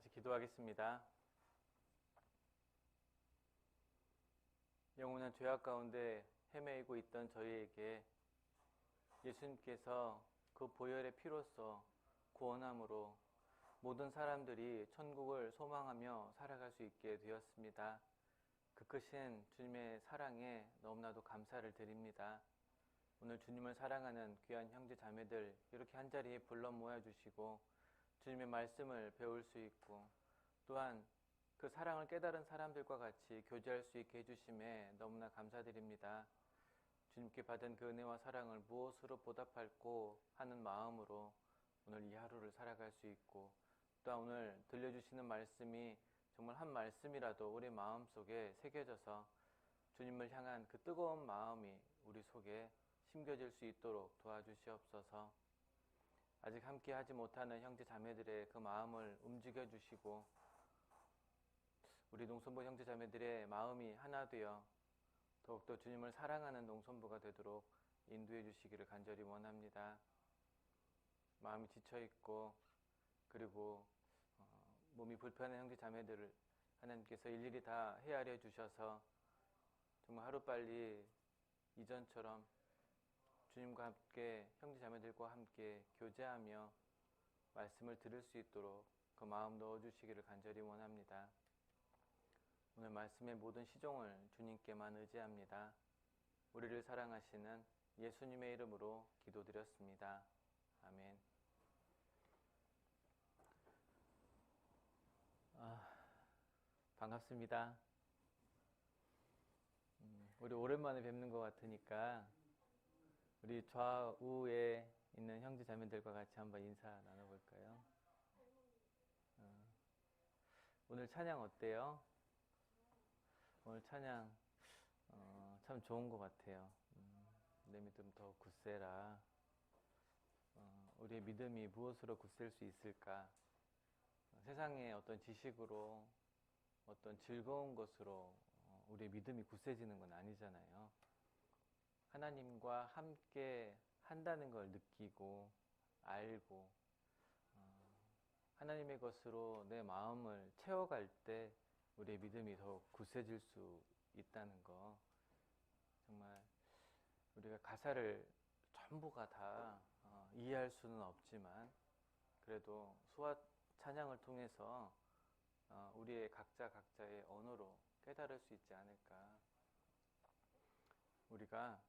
같이 기도하겠습니다. 영원한 죄악 가운데 헤매이고 있던 저희에게 예수님께서 그 보혈의 피로써 구원함으로 모든 사람들이 천국을 소망하며 살아갈 수 있게 되었습니다. 그 크신 주님의 사랑에 너무나도 감사를 드립니다. 오늘 주님을 사랑하는 귀한 형제 자매들 이렇게 한자리에 불러 모아주시고 주님의 말씀을 배울 수 있고 또한 그 사랑을 깨달은 사람들과 같이 교제할 수 있게 해주심에 너무나 감사드립니다. 주님께 받은 그 은혜와 사랑을 무엇으로 보답할고 하는 마음으로 오늘 이 하루를 살아갈 수 있고 또한 오늘 들려주시는 말씀이 정말 한 말씀이라도 우리 마음속에 새겨져서 주님을 향한 그 뜨거운 마음이 우리 속에 심겨질 수 있도록 도와주시옵소서. 아직 함께 하지 못하는 형제 자매들의 그 마음을 움직여 주시고 우리 농촌부 형제 자매들의 마음이 하나 되어 더욱더 주님을 사랑하는 농촌부가 되도록 인도해 주시기를 간절히 원합니다. 마음이 지쳐있고 그리고 몸이 불편한 형제 자매들을 하나님께서 일일이 다 헤아려 주셔서 정말 하루빨리 이전처럼 주님과 함께 형제 자매들과 함께 교제하며 말씀을 들을 수 있도록 그 마음 넣어주시기를 간절히 원합니다. 오늘 말씀의 모든 시종을 주님께만 의지합니다. 우리를 사랑하시는 예수님의 이름으로 기도드렸습니다. 아멘. 반갑습니다. 우리 오랜만에 뵙는 것 같으니까 우리 좌우에 있는 형제 자매들과 같이 한번 인사 나눠볼까요? 오늘 찬양 어때요? 오늘 찬양 참 좋은 것 같아요. 내 믿음 더 굳세라. 우리의 믿음이 무엇으로 굳셀 수 있을까? 세상의 어떤 지식으로 어떤 즐거운 것으로 우리의 믿음이 굳세지는 건 아니잖아요. 하나님과 함께 한다는 걸 느끼고 알고 하나님의 것으로 내 마음을 채워갈 때 우리의 믿음이 더 굳세질 수 있다는 거, 정말 우리가 가사를 전부가 다 이해할 수는 없지만 그래도 수와 찬양을 통해서 우리의 각자의 언어로 깨달을 수 있지 않을까. 우리가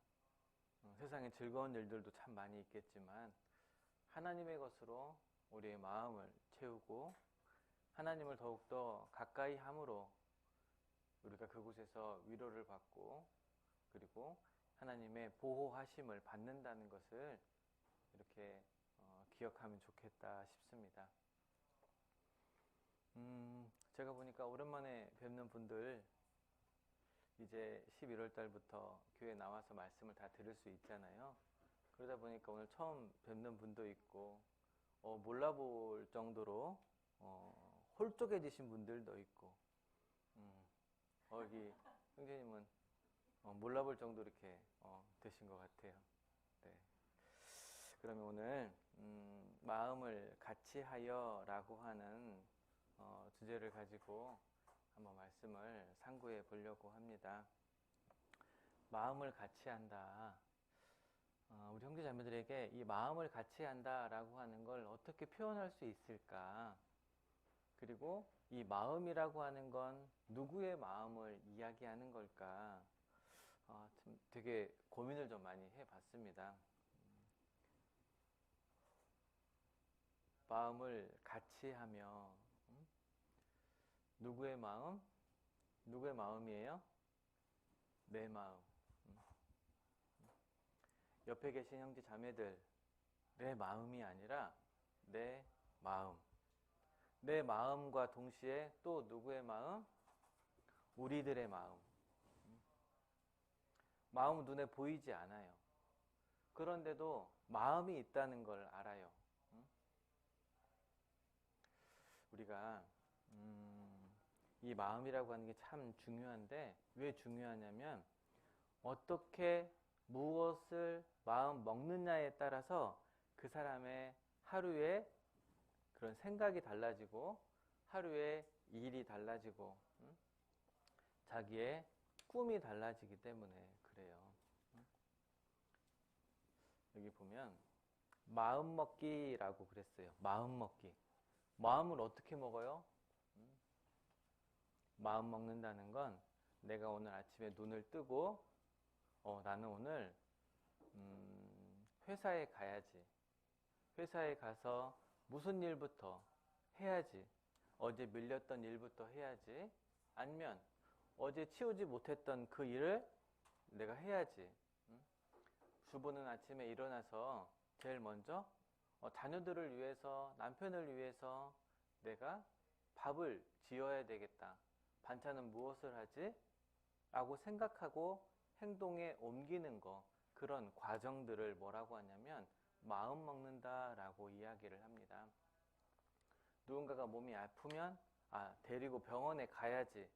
세상에 즐거운 일들도 참 많이 있겠지만 하나님의 것으로 우리의 마음을 채우고 하나님을 더욱더 가까이 함으로 우리가 그곳에서 위로를 받고 그리고 하나님의 보호하심을 받는다는 것을 이렇게 기억하면 좋겠다 싶습니다. 제가 보니까 오랜만에 뵙는 분들 이제 11월 달부터 교회 나와서 말씀을 다 들을 수 있잖아요. 그러다 보니까 오늘 처음 뵙는 분도 있고 몰라볼 정도로 홀쭉해지신 분들도 있고 여기 형제님은 몰라볼 정도로 이렇게 되신 것 같아요. 네. 그러면 오늘 마음을 같이 하여 라고 하는 주제를 가지고 한번 말씀을 상고해 보려고 합니다. 마음을 같이 한다. 우리 형제 자매들에게 이 마음을 같이 한다라고 하는 걸 어떻게 표현할 수 있을까? 그리고 이 마음이라고 하는 건 누구의 마음을 이야기하는 걸까? 참 되게 고민을 좀 많이 해봤습니다. 마음을 같이 하며 누구의 마음? 누구의 마음이에요? 내 마음. 옆에 계신 형제 자매들, 내 마음이 아니라 내 마음. 내 마음과 동시에 또 누구의 마음? 우리들의 마음. 마음은 눈에 보이지 않아요. 그런데도 마음이 있다는 걸 알아요. 우리가 이 마음이라고 하는 게 참 중요한데 왜 중요하냐면 어떻게 무엇을 마음 먹느냐에 따라서 그 사람의 하루에 그런 생각이 달라지고 하루에 일이 달라지고 자기의 꿈이 달라지기 때문에 그래요. 여기 보면 마음 먹기라고 그랬어요. 마음 먹기. 마음을 어떻게 먹어요? 마음 먹는다는 건 내가 오늘 아침에 눈을 뜨고 나는 오늘 회사에 가야지. 회사에 가서 무슨 일부터 해야지. 어제 밀렸던 일부터 해야지. 아니면 어제 치우지 못했던 그 일을 내가 해야지. 주부는 아침에 일어나서 제일 먼저 자녀들을 위해서, 남편을 위해서 내가 밥을 지어야 되겠다. 반찬은 무엇을 하지? 라고 생각하고 행동에 옮기는 거, 그런 과정들을 뭐라고 하냐면 마음 먹는다 라고 이야기를 합니다. 누군가가 몸이 아프면 데리고 병원에 가야지.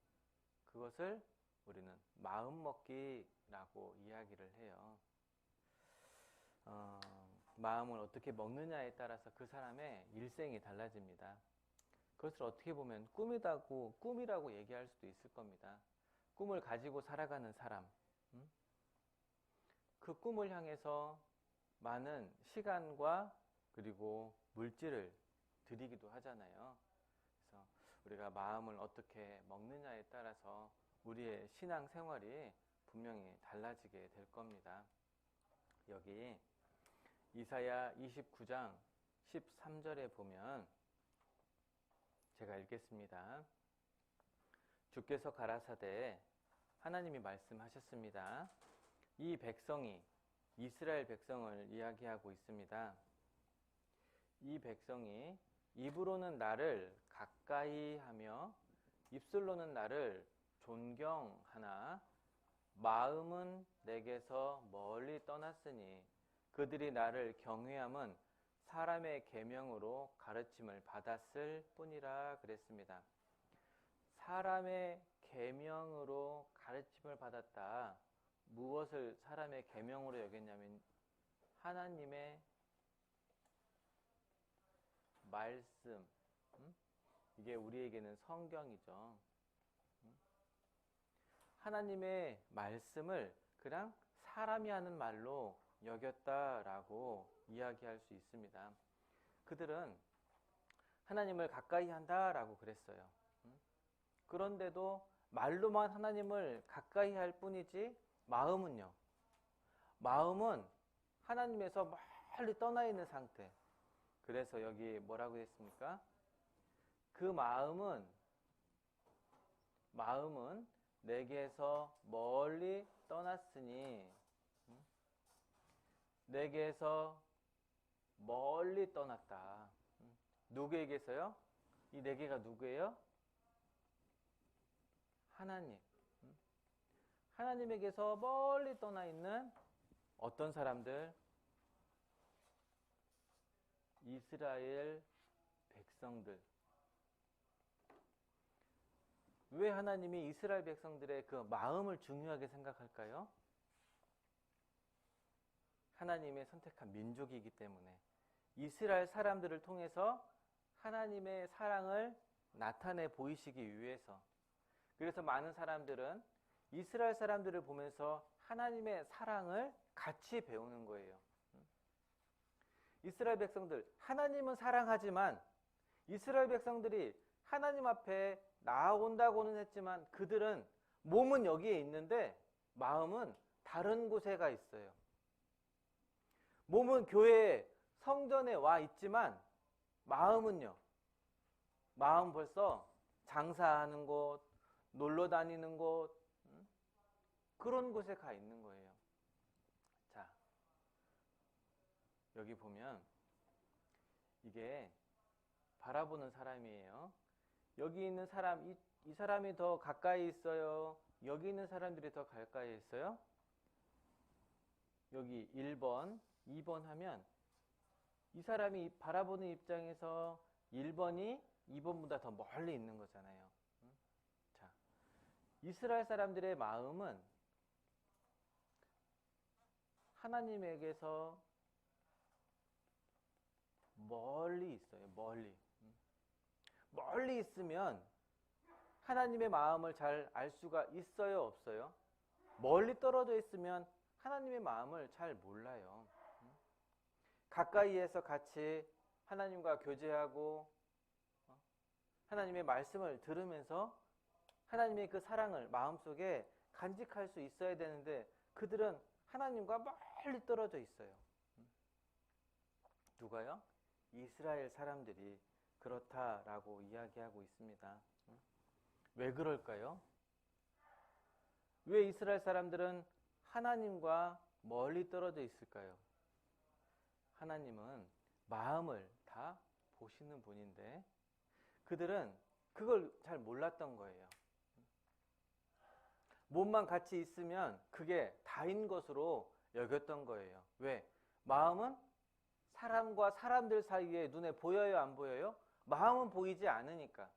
그것을 우리는 마음 먹기라고 이야기를 해요. 마음을 어떻게 먹느냐에 따라서 그 사람의 일생이 달라집니다. 그것을 어떻게 보면 꿈이라고 얘기할 수도 있을 겁니다. 꿈을 가지고 살아가는 사람, 그 꿈을 향해서 많은 시간과 그리고 물질을 들이기도 하잖아요. 그래서 우리가 마음을 어떻게 먹느냐에 따라서 우리의 신앙 생활이 분명히 달라지게 될 겁니다. 여기 이사야 29장 13절에 보면 제가 읽겠습니다. 주께서 가라사대 하나님이 말씀하셨습니다. 이 백성이 이스라엘 백성을 이야기하고 있습니다. 이 백성이 입으로는 나를 가까이 하며 입술로는 나를 존경하나 마음은 내게서 멀리 떠났으니 그들이 나를 경외함은 사람의 계명으로 가르침을 받았을 뿐이라 그랬습니다. 사람의 계명으로 가르침을 받았다. 무엇을 사람의 계명으로 여겼냐면 하나님의 말씀. 이게 우리에게는 성경이죠. 하나님의 말씀을 그냥 사람이 하는 말로 여겼다라고 이야기할 수 있습니다. 그들은 하나님을 가까이 한다라고 그랬어요. 그런데도 말로만 하나님을 가까이 할 뿐이지 마음은요. 마음은 하나님에서 멀리 떠나 있는 상태. 그래서 여기 뭐라고 했습니까? 그 마음은 내게서 멀리 떠났으니 내게서 멀리 떠났다. 누구에게서요? 이 네 개가 누구예요? 하나님. 하나님에게서 멀리 떠나 있는 어떤 사람들? 이스라엘 백성들. 왜 하나님이 이스라엘 백성들의 그 마음을 중요하게 생각할까요? 하나님의 선택한 민족이기 때문에 이스라엘 사람들을 통해서 하나님의 사랑을 나타내 보이시기 위해서. 그래서 많은 사람들은 이스라엘 사람들을 보면서 하나님의 사랑을 같이 배우는 거예요. 이스라엘 백성들, 하나님은 사랑하지만 이스라엘 백성들이 하나님 앞에 나아온다고는 했지만 그들은 몸은 여기에 있는데 마음은 다른 곳에 가 있어요. 몸은 교회에 성전에 와 있지만 마음은요. 마음 벌써 장사하는 곳, 놀러 다니는 곳, 그런 곳에 가 있는 거예요. 자, 여기 보면 이게 바라보는 사람이에요. 여기 있는 사람, 이 사람이 더 가까이 있어요? 여기 있는 사람들이 더 가까이 있어요? 여기 1번, 2번 하면 이 사람이 바라보는 입장에서 1번이 2번보다 더 멀리 있는 거잖아요. 자, 이스라엘 사람들의 마음은 하나님에게서 멀리 있어요. 멀리. 멀리 있으면 하나님의 마음을 잘 알 수가 있어요, 없어요? 멀리 떨어져 있으면 하나님의 마음을 잘 몰라요. 가까이에서 같이 하나님과 교제하고 하나님의 말씀을 들으면서 하나님의 그 사랑을 마음속에 간직할 수 있어야 되는데 그들은 하나님과 멀리 떨어져 있어요. 누가요? 이스라엘 사람들이 그렇다라고 이야기하고 있습니다. 왜 그럴까요? 왜 이스라엘 사람들은 하나님과 멀리 떨어져 있을까요? 하나님은 마음을 다 보시는 분인데 그들은 그걸 잘 몰랐던 거예요. 몸만 같이 있으면 그게 다인 것으로 여겼던 거예요. 왜? 마음은 사람과 사람들 사이에 눈에 보여요, 안 보여요? 마음은 보이지 않으니까.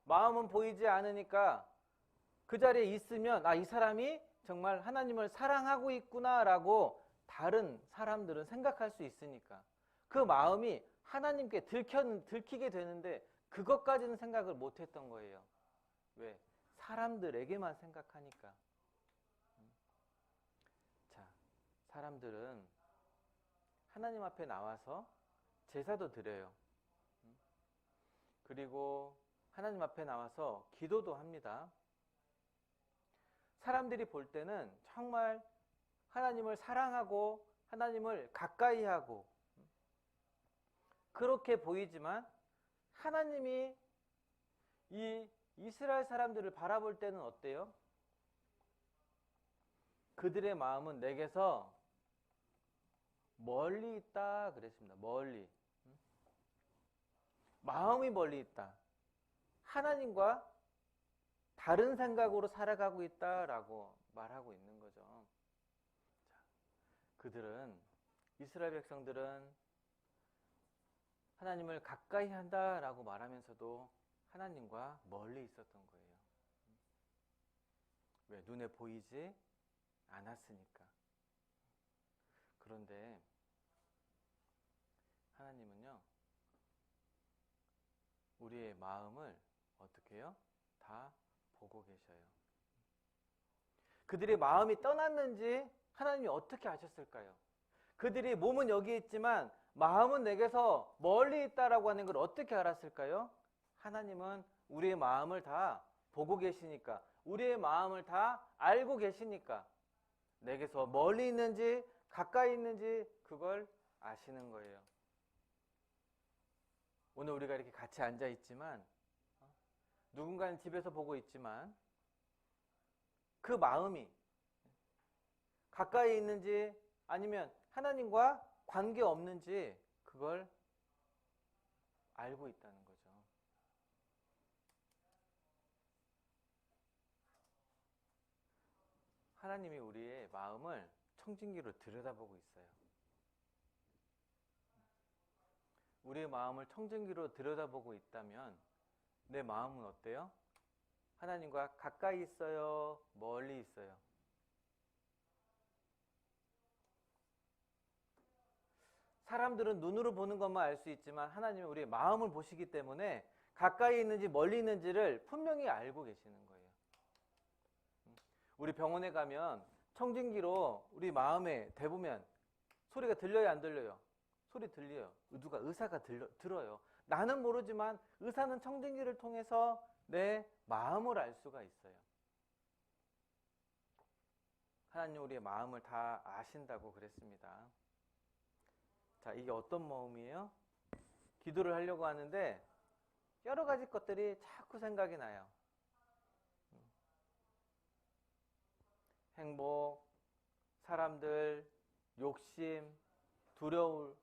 마음은 보이지 않으니까 그 자리에 있으면 이 사람이 정말 하나님을 사랑하고 있구나라고 다른 사람들은 생각할 수 있으니까 그 마음이 하나님께 들키게 되는데 그것까지는 생각을 못했던 거예요. 왜? 사람들에게만 생각하니까. 자, 사람들은 하나님 앞에 나와서 제사도 드려요. 그리고 하나님 앞에 나와서 기도도 합니다. 사람들이 볼 때는 정말 하나님을 사랑하고 하나님을 가까이 하고 그렇게 보이지만 하나님이 이 이스라엘 사람들을 바라볼 때는 어때요? 그들의 마음은 내게서 멀리 있다 그랬습니다. 멀리. 마음이 멀리 있다. 하나님과 다른 생각으로 살아가고 있다라고 말하고 있는 거죠. 자, 그들은 이스라엘 백성들은 하나님을 가까이 한다라고 말하면서도 하나님과 멀리 있었던 거예요. 왜? 눈에 보이지 않았으니까. 그런데 하나님은요, 우리의 마음을 어떻게 해요? 다 보고 계셔요. 그들의 마음이 떠났는지 하나님이 어떻게 아셨을까요? 그들이 몸은 여기 있지만 마음은 내게서 멀리 있다라고 하는 걸 어떻게 알았을까요? 하나님은 우리의 마음을 다 보고 계시니까, 우리의 마음을 다 알고 계시니까 내게서 멀리 있는지 가까이 있는지 그걸 아시는 거예요. 오늘 우리가 이렇게 같이 앉아 있지만 누군가는 집에서 보고 있지만 그 마음이 가까이 있는지 아니면 하나님과 관계 없는지 그걸 알고 있다는 거죠. 하나님이 우리의 마음을 청진기로 들여다보고 있어요. 우리의 마음을 청진기로 들여다보고 있다면 내 마음은 어때요? 하나님과 가까이 있어요? 멀리 있어요? 사람들은 눈으로 보는 것만 알 수 있지만 하나님은 우리의 마음을 보시기 때문에 가까이 있는지 멀리 있는지를 분명히 알고 계시는 거예요. 우리 병원에 가면 청진기로 우리 마음에 대보면 소리가 들려요, 안 들려요? 소리 들려요. 누가 의사가 들어요. 나는 모르지만 의사는 청진기를 통해서 내 마음을 알 수가 있어요. 하나님 우리의 마음을 다 아신다고 그랬습니다. 자, 이게 어떤 마음이에요? 기도를 하려고 하는데 여러 가지 것들이 자꾸 생각이 나요. 행복, 사람들, 욕심, 두려움,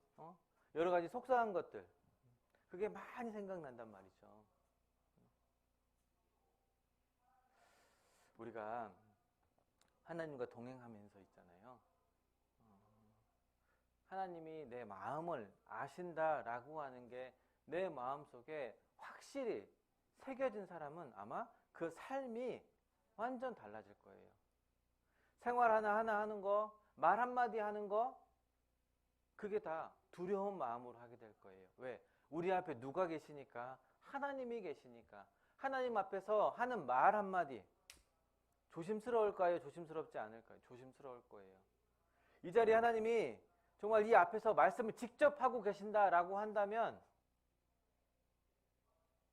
여러 가지 속상한 것들. 그게 많이 생각난단 말이죠. 우리가 하나님과 동행하면서 있잖아요. 하나님이 내 마음을 아신다라고 하는 게 내 마음속에 확실히 새겨진 사람은 아마 그 삶이 완전 달라질 거예요. 생활 하나하나 하는 거, 말 한마디 하는 거, 그게 다 두려운 마음으로 하게 될 거예요. 왜? 우리 앞에 누가 계시니까 하나님이 계시니까 하나님 앞에서 하는 말 한마디 조심스러울까요? 조심스럽지 않을까요? 조심스러울 거예요. 이 자리에 하나님이 정말 이 앞에서 말씀을 직접 하고 계신다라고 한다면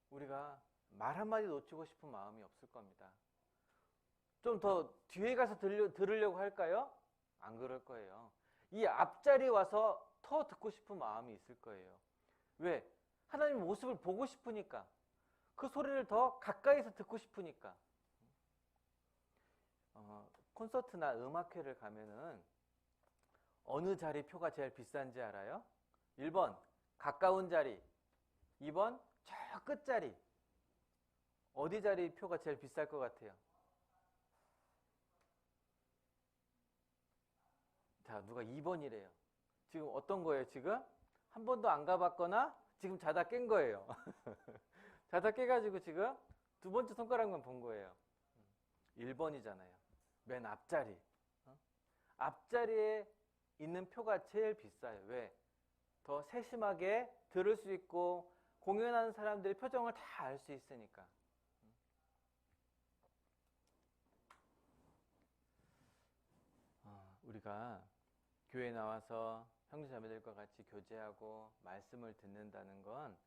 우리가 말 한마디 놓치고 싶은 마음이 없을 겁니다. 좀 더 뒤에 가서 들으려고 할까요? 안 그럴 거예요. 이 앞자리에 와서 더 듣고 싶은 마음이 있을 거예요. 왜? 하나님 모습을 보고 싶으니까. 그 소리를 더 가까이서 듣고 싶으니까. 콘서트나 음악회를 가면은 어느 자리 표가 제일 비싼지 알아요? 1번 가까운 자리, 2번 저 끝자리. 어디 자리 표가 제일 비쌀 것 같아요? 자, 누가 2번이래요. 지금 어떤 거예요, 지금? 한 번도 안 가봤거나 지금 자다 깬 거예요. 자다 깨가지고 지금 두 번째 손가락만 본 거예요. 1번이잖아요. 맨 앞자리. 앞자리에 있는 표가 제일 비싸요. 왜? 더 세심하게 들을 수 있고 공연하는 사람들의 표정을 다 알 수 있으니까. 우리가 교회에 나와서 형제자매들과 같이 교제하고 말씀을 듣는다는 건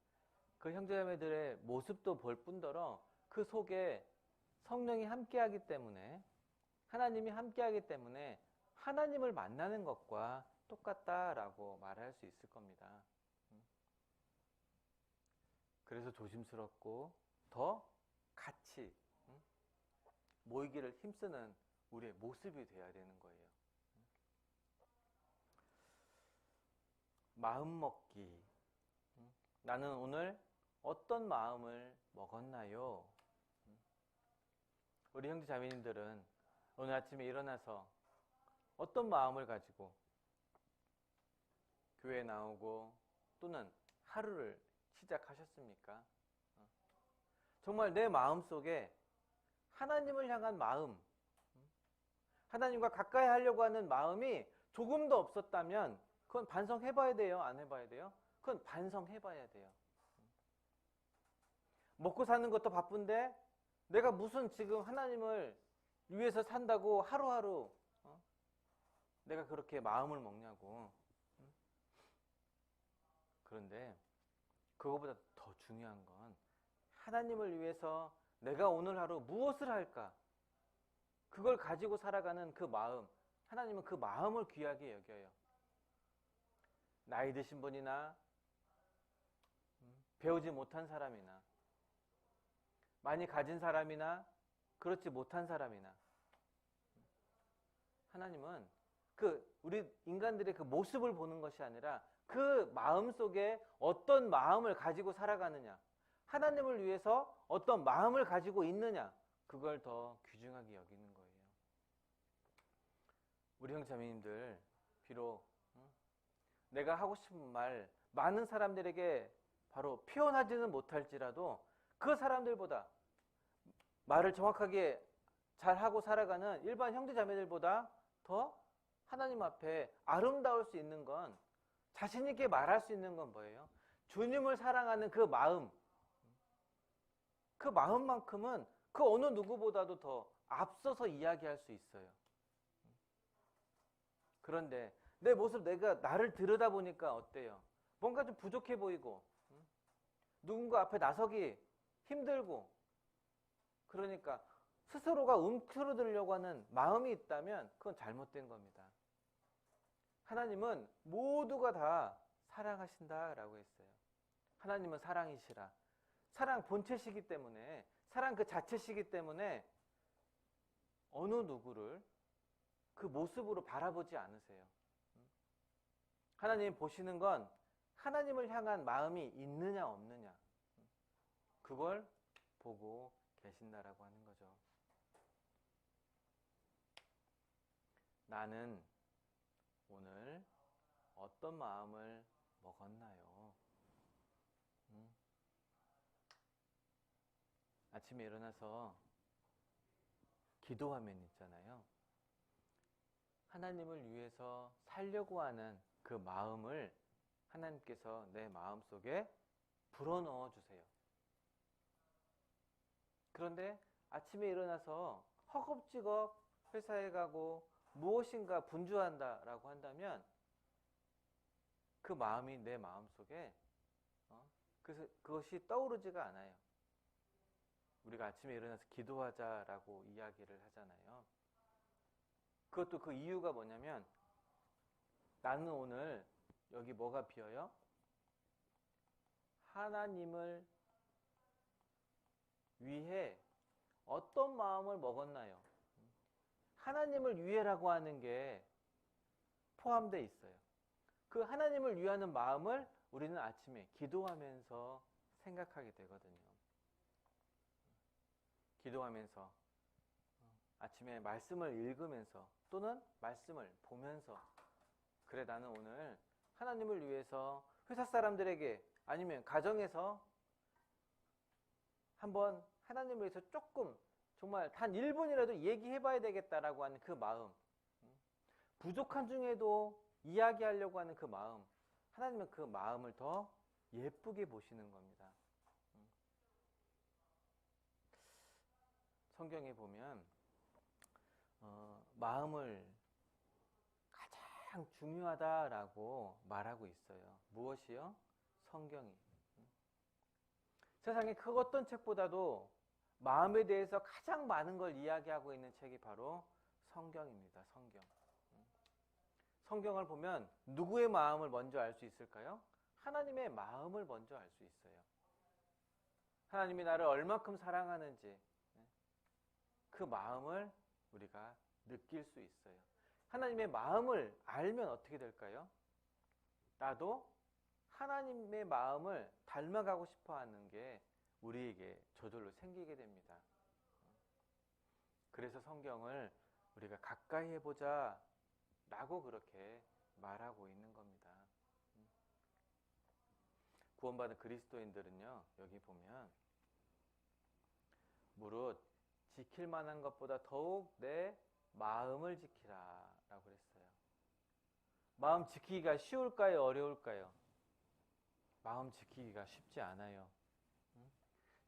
그 형제자매들의 모습도 볼 뿐더러 그 속에 성령이 함께하기 때문에 하나님이 함께하기 때문에 하나님을 만나는 것과 똑같다라고 말할 수 있을 겁니다. 그래서 조심스럽고 더 같이 모이기를 힘쓰는 우리의 모습이 되어야 되는 거예요. 마음 먹기. 나는 오늘 어떤 마음을 먹었나요? 우리 형제 자매님들은 오늘 아침에 일어나서 어떤 마음을 가지고 교회에 나오고 또는 하루를 시작하셨습니까? 정말 내 마음 속에 하나님을 향한 마음, 하나님과 가까이 하려고 하는 마음이 조금도 없었다면 그건 반성해봐야 돼요? 안 해봐야 돼요? 그건 반성해봐야 돼요. 먹고 사는 것도 바쁜데 내가 무슨 지금 하나님을 위해서 산다고 하루하루 내가 그렇게 마음을 먹냐고. 그런데 그거보다 더 중요한 건 하나님을 위해서 내가 오늘 하루 무엇을 할까? 그걸 가지고 살아가는 그 마음, 하나님은 그 마음을 귀하게 여겨요. 나이 드신 분이나 배우지 못한 사람이나 많이 가진 사람이나 그렇지 못한 사람이나 하나님은 우리 인간들의 그 모습을 보는 것이 아니라 그 마음 속에 어떤 마음을 가지고 살아가느냐, 하나님을 위해서 어떤 마음을 가지고 있느냐, 그걸 더 귀중하게 여기는 거예요. 우리 형제자매님들, 비록 내가 하고 싶은 말 많은 사람들에게 바로 표현하지는 못할지라도 그 사람들보다 말을 정확하게 잘하고 살아가는 일반 형제자매들보다 더 하나님 앞에 아름다울 수 있는 건, 자신 있게 말할 수 있는 건 뭐예요? 주님을 사랑하는 그 마음, 그 마음만큼은 그 어느 누구보다도 더 앞서서 이야기할 수 있어요. 그런데 내 모습, 내가 나를 들여다보니까 어때요? 뭔가 좀 부족해 보이고 누군가 앞에 나서기 힘들고, 그러니까 스스로가 움츠러들려고 하는 마음이 있다면 그건 잘못된 겁니다. 하나님은 모두가 다 사랑하신다라고 했어요. 하나님은 사랑이시라. 사랑 본체시기 때문에, 사랑 그 자체시기 때문에 어느 누구를 그 모습으로 바라보지 않으세요. 하나님 보시는 건 하나님을 향한 마음이 있느냐 없느냐, 그걸 보고 계신다라고 하는 거죠. 나는 오늘 어떤 마음을 먹었나요? 아침에 일어나서 기도하면 있잖아요. 하나님을 위해서 살려고 하는 그 마음을 하나님께서 내 마음속에 불어넣어 주세요. 그런데 아침에 일어나서 허겁지겁 회사에 가고 무엇인가 분주한다라고 한다면 그 마음이 내 마음속에 그것이 떠오르지가 않아요. 우리가 아침에 일어나서 기도하자라고 이야기를 하잖아요. 그것도 그 이유가 뭐냐면 나는 오늘 여기 뭐가 비어요? 하나님을 위해 어떤 마음을 먹었나요? 하나님을 위해라고 하는 게 포함되어 있어요. 그 하나님을 위하는 마음을 우리는 아침에 기도하면서 생각하게 되거든요. 기도하면서 아침에 말씀을 읽으면서 또는 말씀을 보면서 그래 나는 오늘 하나님을 위해서 회사 사람들에게 아니면 가정에서 한번 하나님을 위해서 조금 정말 단 1분이라도 얘기해봐야 되겠다라고 하는 그 마음, 부족한 중에도 이야기하려고 하는 그 마음, 하나님은 그 마음을 더 예쁘게 보시는 겁니다. 성경에 보면 마음을 가장 중요하다라고 말하고 있어요. 무엇이요? 성경이. 세상에 그 어떤 책보다도 마음에 대해서 가장 많은 걸 이야기하고 있는 책이 바로 성경입니다. 성경. 성경을 보면 누구의 마음을 먼저 알 수 있을까요? 하나님의 마음을 먼저 알 수 있어요. 하나님이 나를 얼마큼 사랑하는지 그 마음을 우리가 느낄 수 있어요. 하나님의 마음을 알면 어떻게 될까요? 나도 하나님의 마음을 닮아가고 싶어 하는 게 우리에게 저절로 생기게 됩니다. 그래서 성경을 우리가 가까이 해보자 라고 그렇게 말하고 있는 겁니다. 구원받은 그리스도인들은요, 여기 보면 무릇 지킬 만한 것보다 더욱 내 마음을 지키라 라고 그랬어요. 마음 지키기가 쉬울까요? 어려울까요? 마음 지키기가 쉽지 않아요.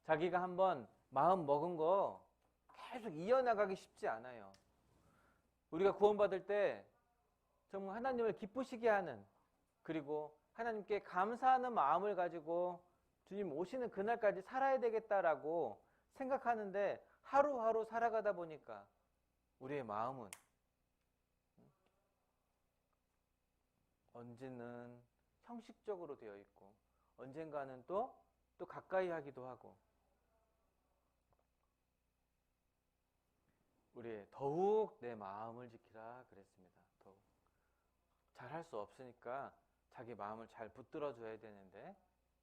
자기가 한번 마음 먹은 거 계속 이어나가기 쉽지 않아요. 우리가 구원받을 때 정말 하나님을 기쁘시게 하는, 그리고 하나님께 감사하는 마음을 가지고 주님 오시는 그날까지 살아야 되겠다라고 생각하는데 하루하루 살아가다 보니까 우리의 마음은 언제는 형식적으로 되어 있고 언젠가는 또 가까이 하기도 하고, 우리 더욱 내 마음을 지키라 그랬습니다. 더욱 잘할 수 없으니까 자기 마음을 잘 붙들어 줘야 되는데,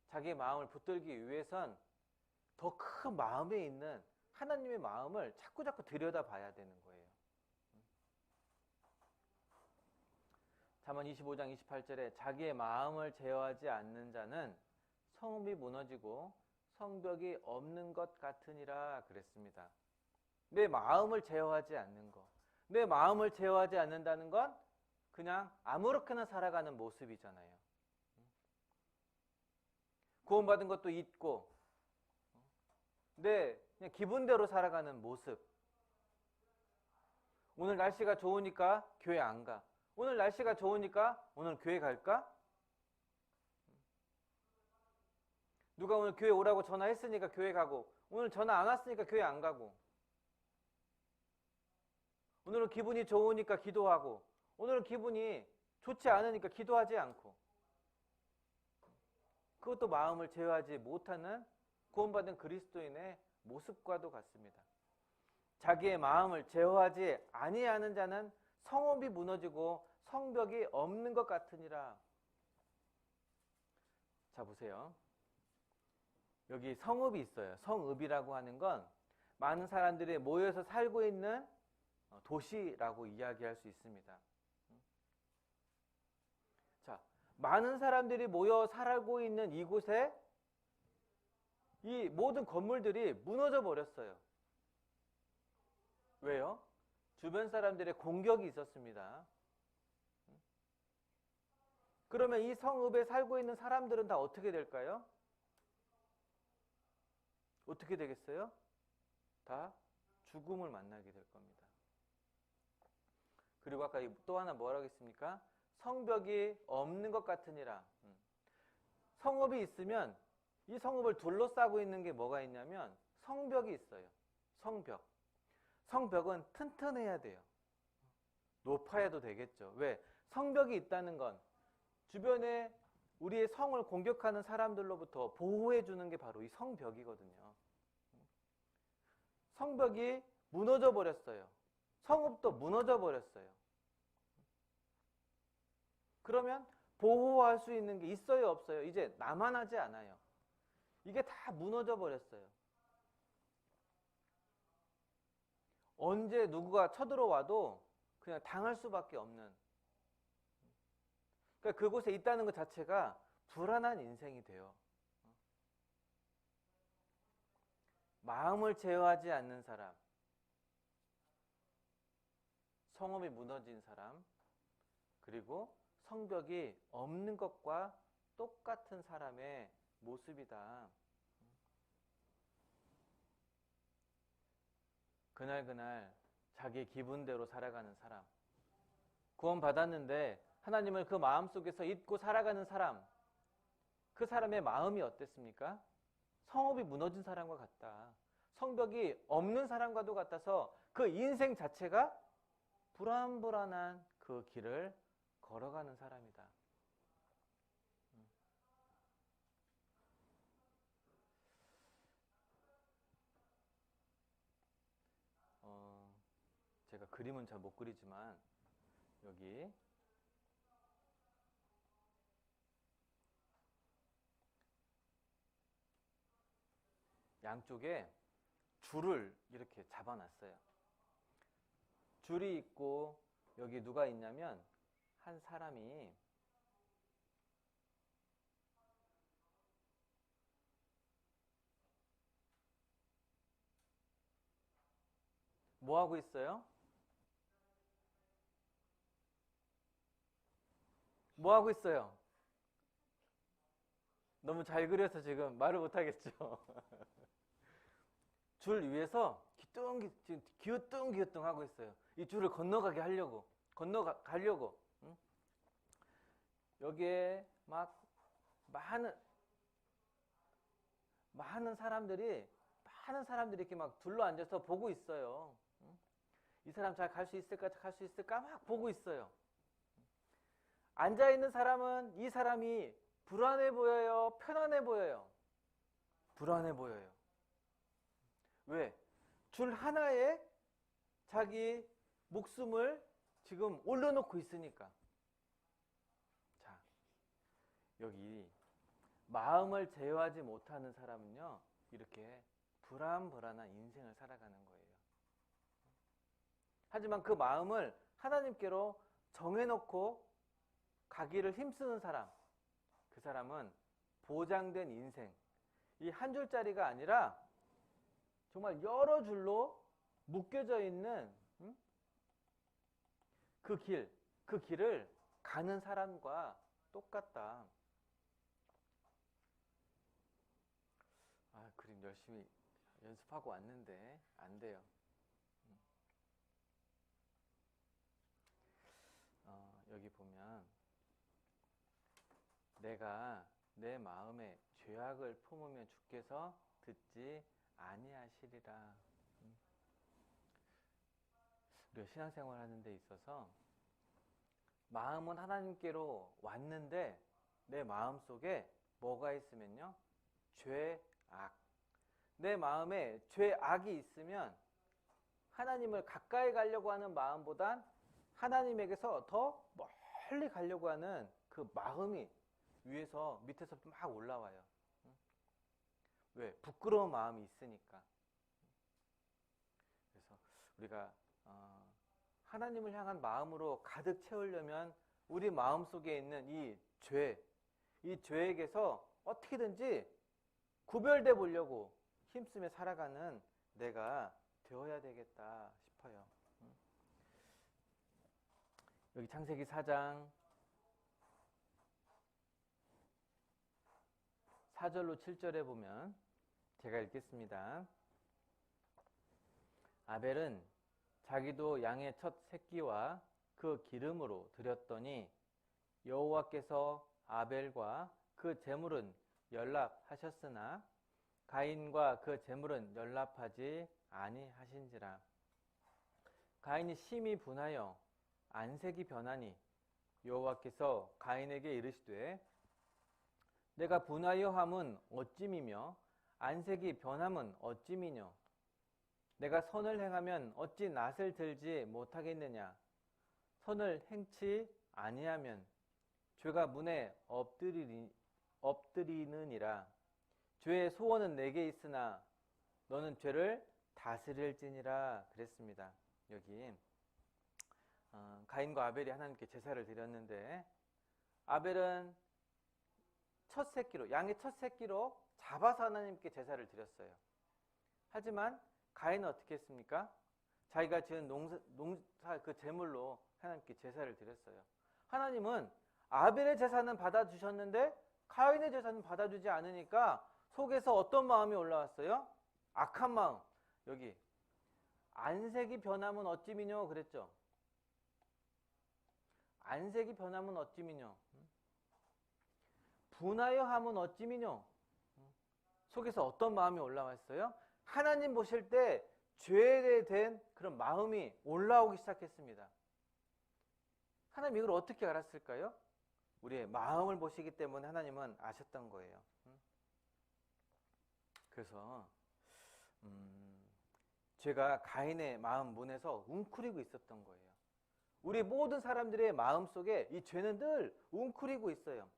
자기 마음을 붙들기 위해선 더 큰 마음에 있는 하나님의 마음을 자꾸 들여다 봐야 되는 거예요. 잠언 25장 28절에 자기의 마음을 제어하지 않는 자는 성읍이 무너지고 성벽이 없는 것 같으니라 그랬습니다. 내 마음을 제어하지 않는 것, 내 마음을 제어하지 않는다는 건 그냥 아무렇게나 살아가는 모습이잖아요. 구원받은 것도 있고 그냥 기분대로 살아가는 모습. 오늘 날씨가 좋으니까 교회 안 가. 오늘 날씨가 좋으니까 오늘 교회 갈까? 누가 오늘 교회 오라고 전화했으니까 교회 가고, 오늘 전화 안 왔으니까 교회 안 가고, 오늘은 기분이 좋으니까 기도하고, 오늘은 기분이 좋지 않으니까 기도하지 않고, 그것도 마음을 제어하지 못하는 구원받은 그리스도인의 모습과도 같습니다. 자기의 마음을 제어하지 아니하는 자는 성읍이 무너지고 성벽이 없는 것 같으니라. 자, 보세요. 여기 성읍이 있어요. 성읍이라고 하는 건 많은 사람들이 모여서 살고 있는 도시라고 이야기할 수 있습니다. 자, 많은 사람들이 모여 살고 있는 이곳에 이 모든 건물들이 무너져 버렸어요. 왜요? 주변 사람들의 공격이 있었습니다. 그러면 이 성읍에 살고 있는 사람들은 다 어떻게 될까요? 어떻게 되겠어요? 다 죽음을 만나게 될 겁니다. 그리고 아까 또 하나 뭐라고 했습니까? 성벽이 없는 것 같으니라. 성읍이 있으면 이 성읍을 둘러싸고 있는 게 뭐가 있냐면 성벽이 있어요. 성벽. 성벽은 튼튼해야 돼요. 높아야도 되겠죠. 왜? 성벽이 있다는 건 주변에 우리의 성을 공격하는 사람들로부터 보호해 주는 게 바로 이 성벽이거든요. 성벽이 무너져 버렸어요. 성읍도 무너져 버렸어요. 그러면 보호할 수 있는 게 있어요, 없어요? 이제 남아나지 않아요. 이게 다 무너져 버렸어요. 언제 누구가 쳐들어와도 그냥 당할 수밖에 없는. 그러니까 그곳에 있다는 것 자체가 불안한 인생이 돼요. 마음을 제어하지 않는 사람, 성읍이 무너진 사람, 그리고 성벽이 없는 것과 똑같은 사람의 모습이다. 그날그날 자기 기분대로 살아가는 사람, 구원받았는데 하나님을 그 마음속에서 잊고 살아가는 사람, 그 사람의 마음이 어땠습니까? 성읍이 무너진 사람과 같다. 성벽이 없는 사람과도 같아서 그 인생 자체가 불안불안한 그 길을 걸어가는 사람이다. 제가 그림은 잘 못 그리지만 여기 양쪽에 줄을 이렇게 잡아놨어요. 줄이 있고 여기 누가 있냐면 한 사람이 뭐 하고 있어요? 뭐 하고 있어요? 너무 잘 그려서 지금 말을 못 하겠죠. 줄 위에서 기우뚱 하고 있어요. 이 줄을 건너가게 하려고, 건너가려고. 응? 여기에 막 많은 사람들이 이렇게 막 둘러 앉아서 보고 있어요. 응? 이 사람 잘 갈 수 있을까 막 보고 있어요. 앉아 있는 사람은 이 사람이 불안해 보여요, 편안해 보여요? 불안해 보여요. 왜? 줄 하나에 자기 목숨을 지금 올려놓고 있으니까. 자, 여기 마음을 제어하지 못하는 사람은요, 이렇게 불안한 인생을 살아가는 거예요. 하지만 그 마음을 하나님께로 정해놓고 가기를 힘쓰는 사람, 그 사람은 보장된 인생, 이 한 줄짜리가 아니라 정말 여러 줄로 묶여져 있는 그 길을 가는 사람과 똑같다. 그림 열심히 연습하고 왔는데 안 돼요. 여기 보면 내가 내 마음에 죄악을 품으면 주께서 듣지 아니하시리라. 우리가 신앙생활 하는 데 있어서 마음은 하나님께로 왔는데 내 마음속에 뭐가 있으면요? 죄악. 내 마음에 죄악이 있으면 하나님을 가까이 가려고 하는 마음보단 하나님에게서 더 멀리 가려고 하는 그 마음이 위에서 밑에서 막 올라와요. 왜? 부끄러운 마음이 있으니까. 그래서 우리가 하나님을 향한 마음으로 가득 채우려면 우리 마음속에 있는 이 죄에게서 어떻게든지 구별돼 보려고 힘쓰며 살아가는 내가 되어야 되겠다 싶어요. 여기 창세기 4장 4절로 7절에 보면 제가 읽겠습니다. 아벨은 자기도 양의 첫 새끼와 그 기름으로 드렸더니 여호와께서 아벨과 그 제물은 연락하셨으나 가인과 그 제물은 연락하지 아니하신지라. 가인이 심히 분하여 안색이 변하니 여호와께서 가인에게 이르시되 내가 분하여 함은 어찌미며 안색이 변함은 어찌미뇨. 내가 선을 행하면 어찌 낯을 들지 못하겠느냐. 선을 행치 아니하면 죄가 문에 엎드리느니라. 죄의 소원은 내게 있으나 너는 죄를 다스릴지니라 그랬습니다. 여기 가인과 아벨이 하나님께 제사를 드렸는데 아벨은 첫 새끼로, 양의 첫 새끼로 잡아서 하나님께 제사를 드렸어요. 하지만 가인은 어떻게 했습니까? 자기가 지은 농사 그 제물로 하나님께 제사를 드렸어요. 하나님은 아벨의 제사는 받아주셨는데 가인의 제사는 받아주지 않으니까 속에서 어떤 마음이 올라왔어요? 악한 마음. 여기 안색이 변하면 어찌미뇨 그랬죠. 안색이 변하면 어찌미뇨. 분하여 함은 어찌미뇨. 속에서 어떤 마음이 올라왔어요? 하나님 보실 때 죄에 대한 그런 마음이 올라오기 시작했습니다. 하나님 이걸 어떻게 알았을까요? 우리의 마음을 보시기 때문에 하나님은 아셨던 거예요. 그래서 죄가 가인의 마음 문에서 웅크리고 있었던 거예요. 우리 모든 사람들의 마음 속에 이 죄는 늘 웅크리고 있어요.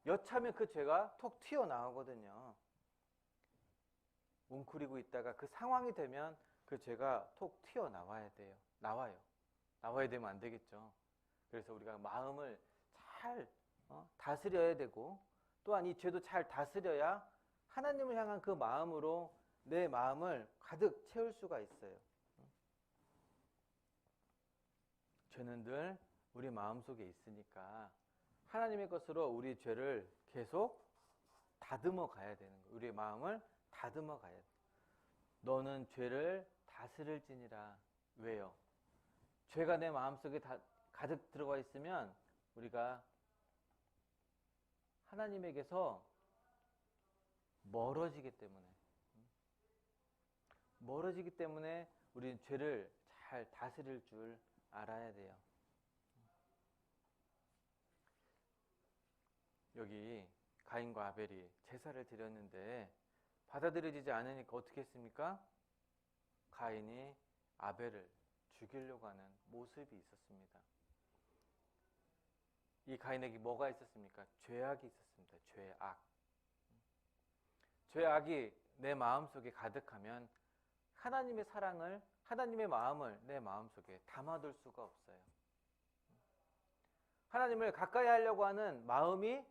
여차하면 그 죄가 톡 튀어나오거든요. 웅크리고 있다가 그 상황이 되면 그 죄가 톡 튀어나와야 돼요. 나와야 되면 안 되겠죠. 그래서 우리가 마음을 잘 다스려야 되고, 또한 이 죄도 잘 다스려야 하나님을 향한 그 마음으로 내 마음을 가득 채울 수가 있어요. 죄는 늘 우리 마음속에 있으니까 하나님의 것으로 우리 죄를 계속 다듬어 가야 되는 거예요. 우리의 마음을 다듬어 가야 돼요. 너는 죄를 다스릴지니라. 왜요? 죄가 내 마음속에 가득 들어가 있으면 우리가 하나님에게서 멀어지기 때문에 우리는 죄를 잘 다스릴 줄 알아야 돼요. 여기 가인과 아벨이 제사를 드렸는데 받아들여지지 않으니까 어떻게 했습니까? 가인이 아벨을 죽이려고 하는 모습이 있었습니다. 이 가인에게 뭐가 있었습니까? 죄악이 있었습니다. 죄악이 내 마음속에 가득하면 하나님의 사랑을, 하나님의 마음을 내 마음속에 담아둘 수가 없어요. 하나님을 가까이 하려고 하는 마음이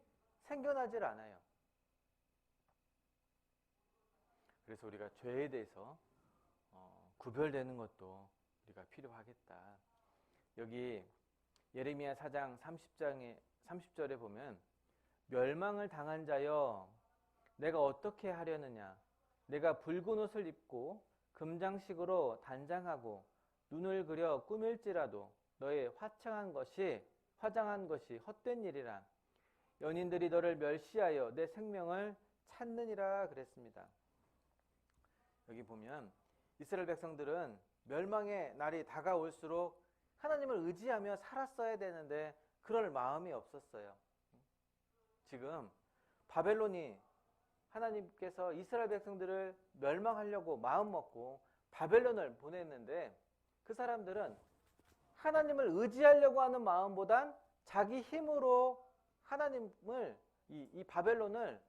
생겨나질 않아요. 그래서 우리가 죄에 대해서 구별되는 것도 우리가 필요하겠다. 여기 예레미야 4장 30절에 보면 멸망을 당한 자여 내가 어떻게 하려느냐. 내가 붉은 옷을 입고 금장식으로 단장하고 눈을 그려 꾸밀지라도 너의 화장한 것이 헛된 일이라. 연인들이 너를 멸시하여 내 생명을 찾느니라 그랬습니다. 여기 보면 이스라엘 백성들은 멸망의 날이 다가올수록 하나님을 의지하며 살았어야 되는데 그럴 마음이 없었어요. 지금 바벨론이 하나님께서 이스라엘 백성들을 멸망하려고 마음먹고 바벨론을 보냈는데 그 사람들은 하나님을 의지하려고 하는 마음보단 자기 힘으로 하나님을 이 바벨론을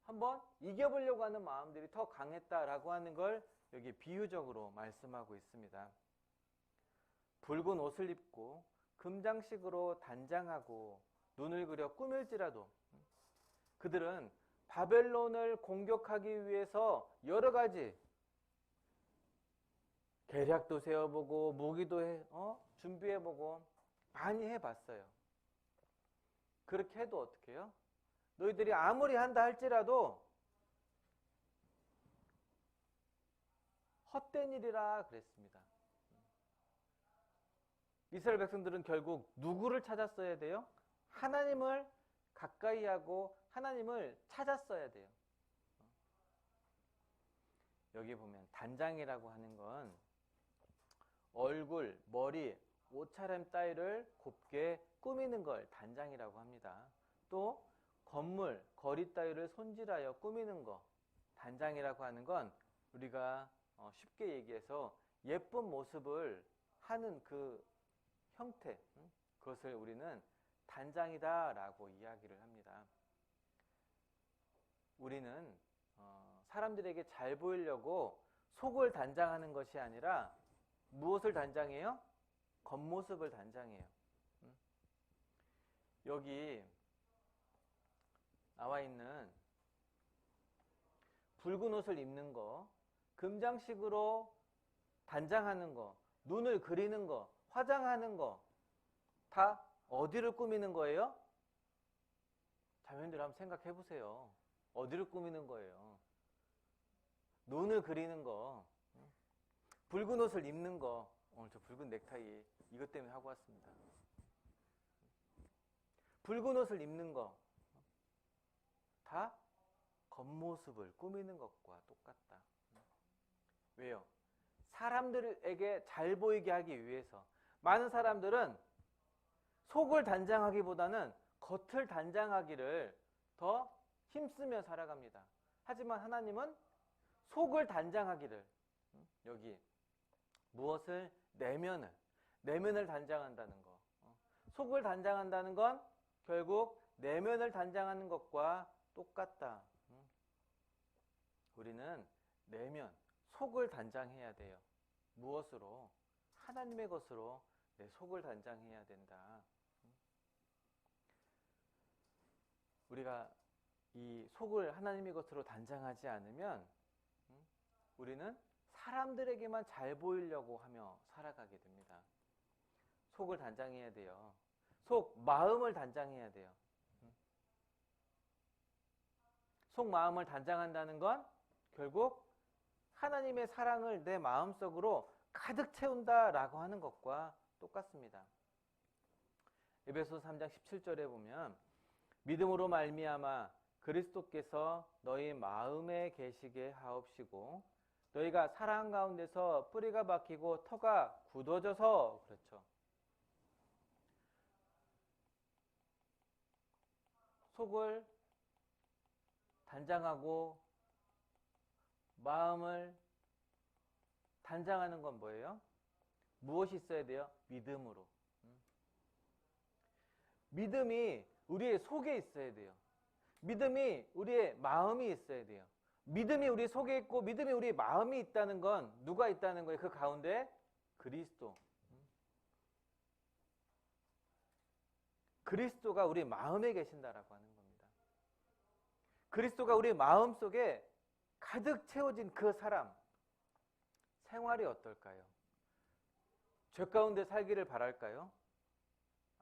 한번 이겨보려고 하는 마음들이 더 강했다라고 하는 걸 여기 비유적으로 말씀하고 있습니다. 붉은 옷을 입고 금장식으로 단장하고 눈을 그려 꾸밀지라도 그들은 바벨론을 공격하기 위해서 여러 가지 계략도 세워보고 무기도 준비해보고 많이 해봤어요. 그렇게 해도 어떻게 해요? 너희들이 아무리 한다 할지라도 헛된 일이라 그랬습니다. 이스라엘 백성들은 결국 누구를 찾았어야 돼요? 하나님을 가까이 하고 하나님을 찾았어야 돼요. 여기 보면 단장이라고 하는 건 얼굴, 머리, 옷차림 따위를 곱게 꾸미는 걸 단장이라고 합니다. 또 건물, 거리 따위를 손질하여 꾸미는 거 단장이라고 하는 건 우리가 쉽게 얘기해서 예쁜 모습을 하는 그 형태, 그것을 우리는 단장이다 라고 이야기를 합니다. 우리는 사람들에게 잘 보이려고 속을 단장하는 것이 아니라 무엇을 단장해요? 겉모습을 단장해요. 여기 나와 있는 붉은 옷을 입는 거, 금장식으로 단장하는 거, 눈을 그리는 거, 화장하는 거, 다 어디를 꾸미는 거예요? 자매님들 한번 생각해 보세요. 어디를 꾸미는 거예요? 눈을 그리는 거, 붉은 옷을 입는 거, 오늘 저 붉은 넥타이 이것 때문에 하고 왔습니다. 붉은 옷을 입는 거, 다 겉모습을 꾸미는 것과 똑같다. 왜요? 사람들에게 잘 보이게 하기 위해서. 많은 사람들은 속을 단장하기보다는 겉을 단장하기를 더 힘쓰며 살아갑니다. 하지만 하나님은 속을 단장하기를, 여기 무엇을? 내면을 단장한다는 거. 속을 단장한다는 건 결국 내면을 단장하는 것과 똑같다. 우리는 내면, 속을 단장해야 돼요. 무엇으로? 하나님의 것으로 내 속을 단장해야 된다. 우리가 이 속을 하나님의 것으로 단장하지 않으면 우리는 사람들에게만 잘 보이려고 하며 살아가게 됩니다. 속을 단장해야 돼요. 마음을 단장해야 돼요. 마음을 단장한다는 건 결국 하나님의 사랑을 내 마음속으로 가득 채운다라고 하는 것과 똑같습니다. 에베소서 3장 17절에 보면 믿음으로 말미암아 그리스도께서 너희 마음에 계시게 하옵시고 너희가 사랑 가운데서 뿌리가 박히고 터가 굳어져서, 그렇죠. 속을 단장하고 마음을 단장하는 건 뭐예요? 무엇이 있어야 돼요? 믿음으로. 믿음이 우리의 속에 있어야 돼요. 믿음이 우리의 마음이 있어야 돼요. 믿음이 우리 속에 있고 믿음이 우리 마음이 있다는 건 누가 있다는 거예요? 그 가운데 그리스도. 그리스도가 우리 마음에 계신다라고 하는 겁니다. 그리스도가 우리 마음 속에 가득 채워진 그 사람, 생활이 어떨까요? 죄 가운데 살기를 바랄까요?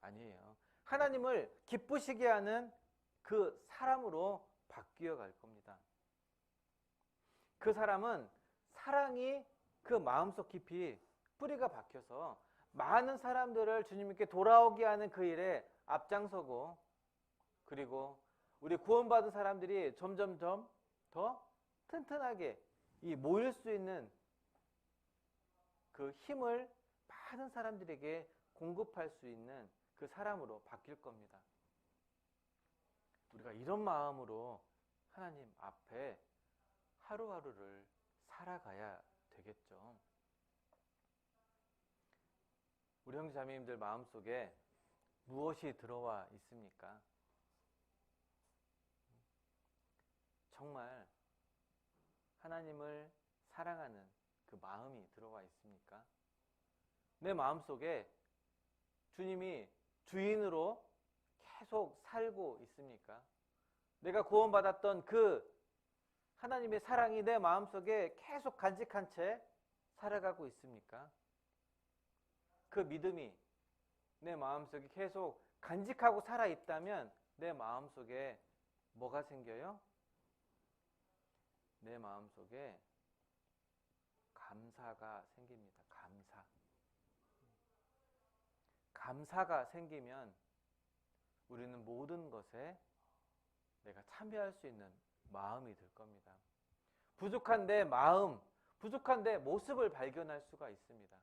아니에요. 하나님을 기쁘시게 하는 그 사람으로 바뀌어 갈 겁니다. 그 사람은 사랑이 그 마음속 깊이 뿌리가 박혀서 많은 사람들을 주님께 돌아오게 하는 그 일에 앞장서고, 그리고 우리 구원받은 사람들이 점점점 더 튼튼하게 모일 수 있는 그 힘을 많은 사람들에게 공급할 수 있는 그 사람으로 바뀔 겁니다. 우리가 이런 마음으로 하나님 앞에 하루하루를 살아가야 되겠죠. 우리 형제자매님들 마음속에 무엇이 들어와 있습니까? 정말 하나님을 사랑하는 그 마음이 들어와 있습니까? 내 마음속에 주님이 주인으로 계속 살고 있습니까? 내가 구원받았던 그 하나님의 사랑이 내 마음속에 계속 간직한 채 살아가고 있습니까? 그 믿음이 내 마음속에 계속 간직하고 살아있다면 내 마음속에 뭐가 생겨요? 내 마음속에 감사가 생깁니다. 감사. 감사가 생기면 우리는 모든 것에 내가 참여할 수 있는 마음이 들 겁니다. 부족한 내 마음, 부족한 내 모습을 발견할 수가 있습니다.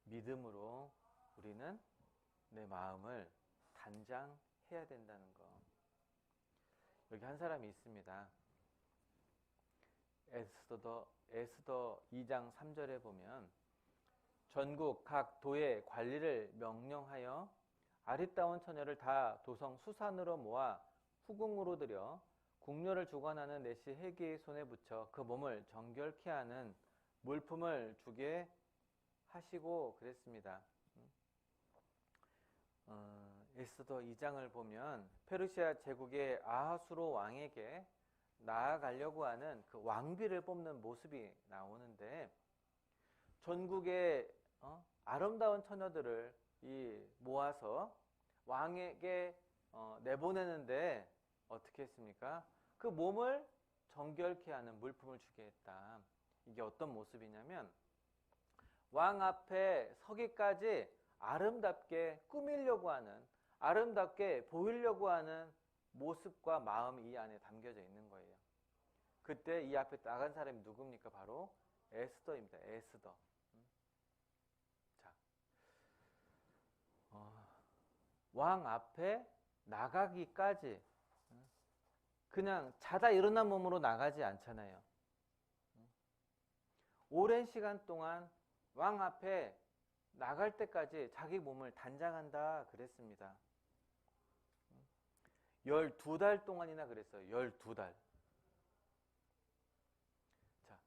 믿음으로 우리는 내 마음을 단장해야 된다는 거. 여기 한 사람이 있습니다. 에스더 2장 3절에 보면 전국 각 도의 관리를 명령하여 아리따운 처녀를 다 도성 수산으로 모아 후궁으로 들여 궁녀를 주관하는 내시 해기의 손에 붙여 그 몸을 정결케 하는 물품을 주게 하시고 그랬습니다. 에스더 2장을 보면 페르시아 제국의 아하수로 왕에게 나아가려고 하는 그 왕비를 뽑는 모습이 나오는데 전국의 아름다운 처녀들을 모아서 왕에게 내보내는데 어떻게 했습니까? 그 몸을 정결케 하는 물품을 주게 했다. 이게 어떤 모습이냐면 왕 앞에 서기까지 아름답게 꾸미려고 하는, 아름답게 보이려고 하는 모습과 마음이 이 안에 담겨져 있는 거예요. 그때 이 앞에 나간 사람이 누굽니까? 바로 에스더입니다. 에스더. 자, 왕 앞에 나가기까지 그냥 자다 일어난 몸으로 나가지 않잖아요. 오랜 시간 동안 왕 앞에 나갈 때까지 자기 몸을 단장한다 그랬습니다. 12달 동안이나 그랬어요. 12달. 자,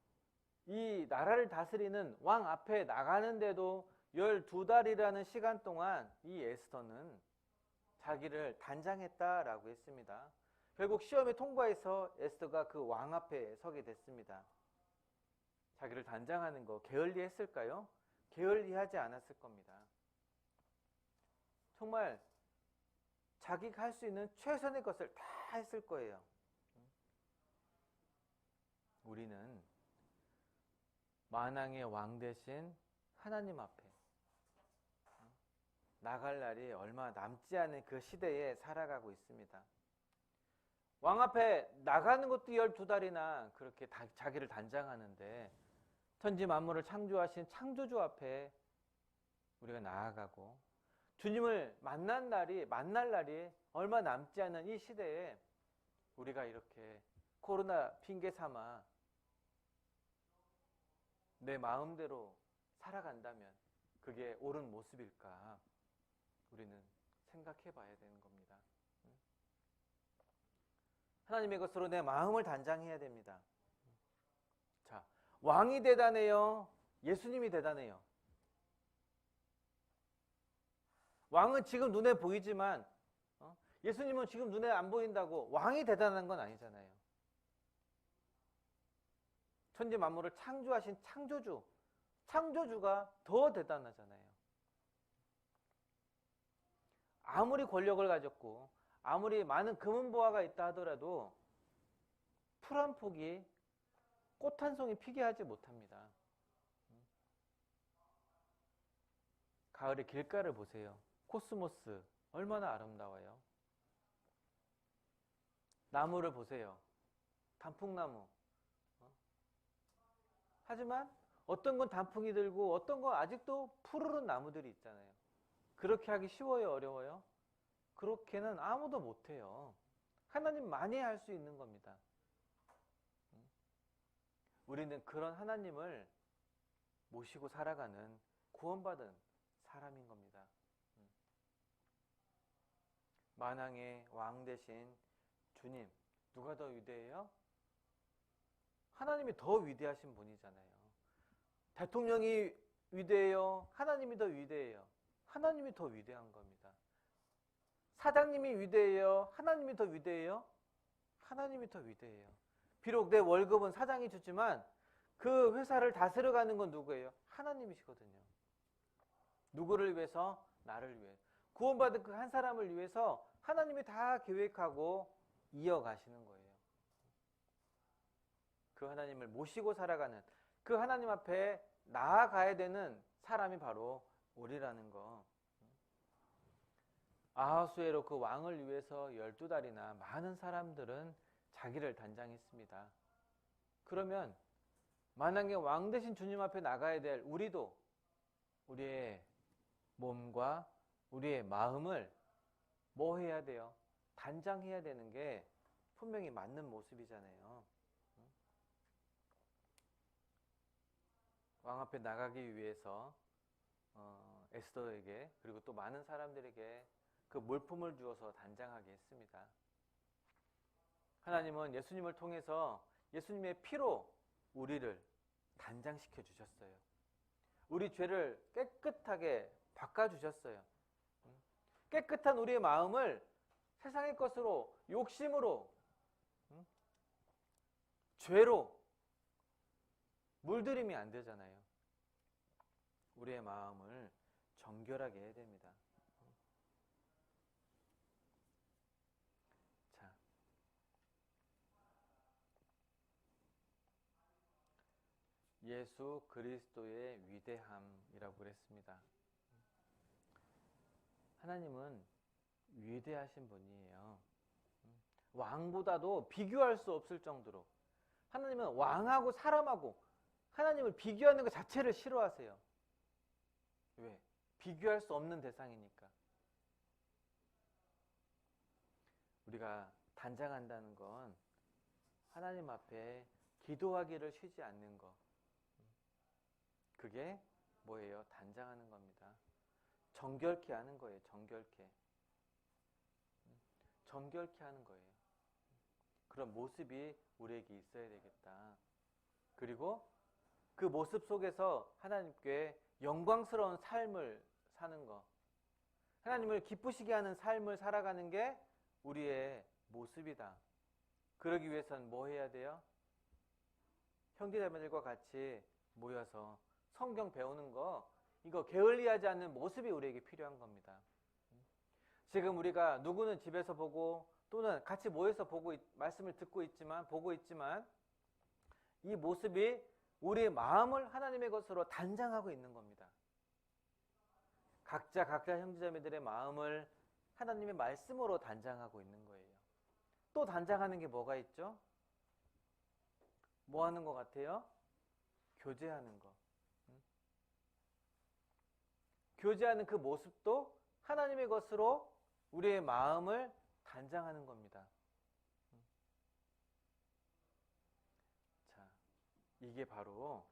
이 나라를 다스리는 왕 앞에 나가는데도 12달이라는 시간 동안 이 에스더는 자기를 단장했다라고 했습니다. 결국 시험에 통과해서 에스더가 그 왕 앞에 서게 됐습니다. 자기를 단장하는 거 게을리했을까요? 게을리하지 않았을 겁니다. 정말 자기가 할 수 있는 최선의 것을 다 했을 거예요. 우리는 만왕의 왕 대신 하나님 앞에 나갈 날이 얼마 남지 않은 그 시대에 살아가고 있습니다. 왕 앞에 나가는 것도 12달이나 그렇게 자기를 단장하는데 천지 만물을 창조하신 창조주 앞에 우리가 나아가고 주님을 만날 날이 얼마 남지 않은 이 시대에 우리가 이렇게 코로나 핑계 삼아 내 마음대로 살아간다면 그게 옳은 모습일까? 우리는 생각해 봐야 되는 겁니다. 하나님의 것으로 내 마음을 단장해야 됩니다. 자, 왕이 대단해요? 예수님이 대단해요? 왕은 지금 눈에 보이지만 예수님은 지금 눈에 안 보인다고 왕이 대단한 건 아니잖아요. 천지 만물을 창조하신 창조주가 더 대단하잖아요. 아무리 권력을 가졌고 아무리 많은 금은보화가 있다 하더라도 풀 한 폭이 꽃 한 송이 피게 하지 못합니다. 가을의 길가를 보세요. 코스모스 얼마나 아름다워요. 나무를 보세요. 단풍나무. 하지만 어떤 건 단풍이 들고 어떤 건 아직도 푸르른 나무들이 있잖아요. 그렇게 하기 쉬워요? 어려워요? 그렇게는 아무도 못해요. 하나님만이 할 수 있는 겁니다. 우리는 그런 하나님을 모시고 살아가는 구원받은 사람인 겁니다. 만왕의 왕 대신 주님, 누가 더 위대해요? 하나님이 더 위대하신 분이잖아요. 대통령이 위대해요? 하나님이 더 위대해요? 하나님이 더 위대한 겁니다. 사장님이 위대해요? 하나님이 더 위대해요? 하나님이 더 위대해요. 비록 내 월급은 사장이 주지만 그 회사를 다스려가는 건 누구예요? 하나님이시거든요. 누구를 위해서? 나를 위해. 구원받은 그 한 사람을 위해서 하나님이 다 계획하고 이어가시는 거예요. 그 하나님을 모시고 살아가는, 그 하나님 앞에 나아가야 되는 사람이 바로 우리라는 거. 아하수에로 그 왕을 위해서 12달이나 많은 사람들은 자기를 단장했습니다. 그러면 만약에 왕 대신 주님 앞에 나가야 될 우리도 우리의 몸과 우리의 마음을 뭐 해야 돼요? 단장해야 되는 게 분명히 맞는 모습이잖아요. 왕 앞에 나가기 위해서 에스더에게, 그리고 또 많은 사람들에게 그 물품을 주어서 단장하게 했습니다. 하나님은 예수님을 통해서 예수님의 피로 우리를 단장시켜 주셨어요. 우리 죄를 깨끗하게 바꿔주셨어요. 깨끗한 우리의 마음을 세상의 것으로, 욕심으로, 죄로 물들이면 안 되잖아요. 우리의 마음을 정결하게 해야 됩니다. 자, 예수 그리스도의 위대함이라고 그랬습니다. 하나님은 위대하신 분이에요. 왕보다도 비교할 수 없을 정도로. 하나님은 왕하고 사람하고 하나님을 비교하는 것 자체를 싫어하세요. 왜? 비교할 수 없는 대상이니까. 우리가 단장한다는 건 하나님 앞에 기도하기를 쉬지 않는 것. 그게 뭐예요? 단장하는 겁니다. 정결케 하는 거예요. 정결케. 정결케 하는 거예요. 그런 모습이 우리에게 있어야 되겠다. 그리고 그 모습 속에서 하나님께 영광스러운 삶을 사는 것, 하나님을 기쁘시게 하는 삶을 살아가는 게 우리의 모습이다. 그러기 위해서는 뭐 해야 돼요? 형제자매들과 같이 모여서 성경 배우는 거, 이거 게을리하지 않는 모습이 우리에게 필요한 겁니다. 지금 우리가 누구는 집에서 보고 또는 같이 모여서 말씀을 듣고 있지만, 보고 있지만 이 모습이 우리의 마음을 하나님의 것으로 단장하고 있는 겁니다. 각자 형제자매들의 마음을 하나님의 말씀으로 단장하고 있는 거예요. 또 단장하는 게 뭐가 있죠? 뭐 하는 것 같아요? 교제하는 거. 교제하는 그 모습도 하나님의 것으로 우리의 마음을 단장하는 겁니다. 자, 이게 바로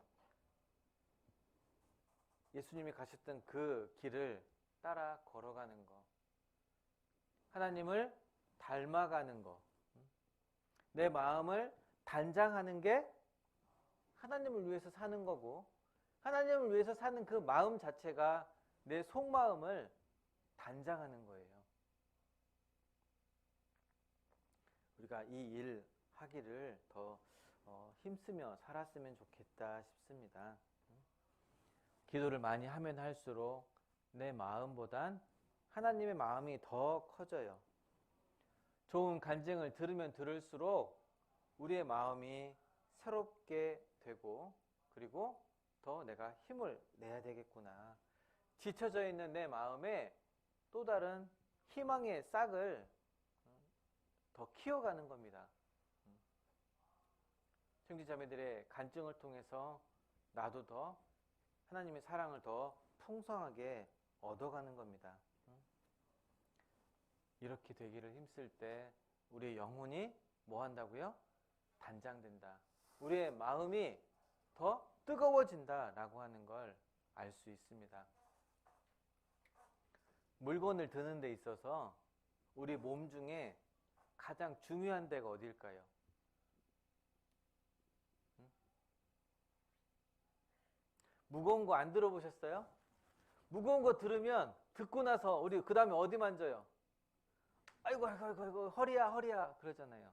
예수님이 가셨던 그 길을 따라 걸어가는 거. 하나님을 닮아가는 거. 내 마음을 단장하는 게 하나님을 위해서 사는 거고, 하나님을 위해서 사는 그 마음 자체가 내 속마음을 단장하는 거예요. 우리가 이 일 하기를 더 힘쓰며 살았으면 좋겠다 싶습니다. 기도를 많이 하면 할수록 내 마음보단 하나님의 마음이 더 커져요. 좋은 간증을 들으면 들을수록 우리의 마음이 새롭게 되고, 그리고 더 내가 힘을 내야 되겠구나. 지쳐져 있는 내 마음에 또 다른 희망의 싹을 더 키워가는 겁니다. 형제자매들의 간증을 통해서 나도 더 하나님의 사랑을 더 풍성하게 얻어가는 겁니다. 이렇게 되기를 힘쓸 때 우리의 영혼이 뭐 한다고요? 단장된다. 우리의 마음이 더 뜨거워진다라고 하는 걸 알 수 있습니다. 물건을 드는 데 있어서 우리 몸 중에 가장 중요한 데가 어딜까요? 무거운 거 안 들어보셨어요? 무거운 거 들으면, 듣고 나서 우리 그 다음에 어디 만져요? 아이고 허리야 그러잖아요.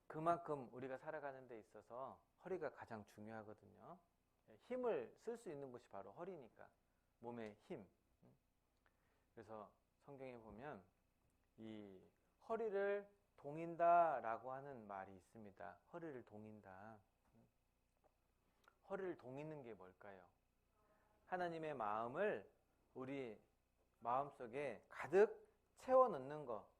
그만큼 우리가 살아가는 데 있어서 허리가 가장 중요하거든요. 힘을 쓸 수 있는 곳이 바로 허리니까. 몸의 힘. 그래서 성경에 보면 이 허리를 동인다라고 하는 말이 있습니다. 허리를 동인다. 허리를 동이는 게 뭘까요? 하나님의 마음을 우리 마음속에 가득 채워 넣는 거.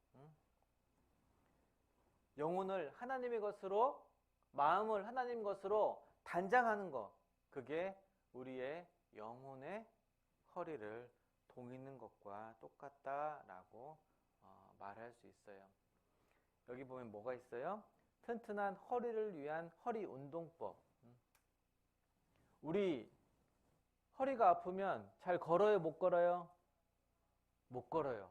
영혼을 하나님의 것으로, 마음을 하나님 것으로 단장하는 거. 그게 우리의 영혼의 허리를 동이는 것과 똑같다라고 말할 수 있어요. 여기 보면 뭐가 있어요? 튼튼한 허리를 위한 허리 운동법. 우리 허리가 아프면 잘 걸어요, 못 걸어요? 못 걸어요.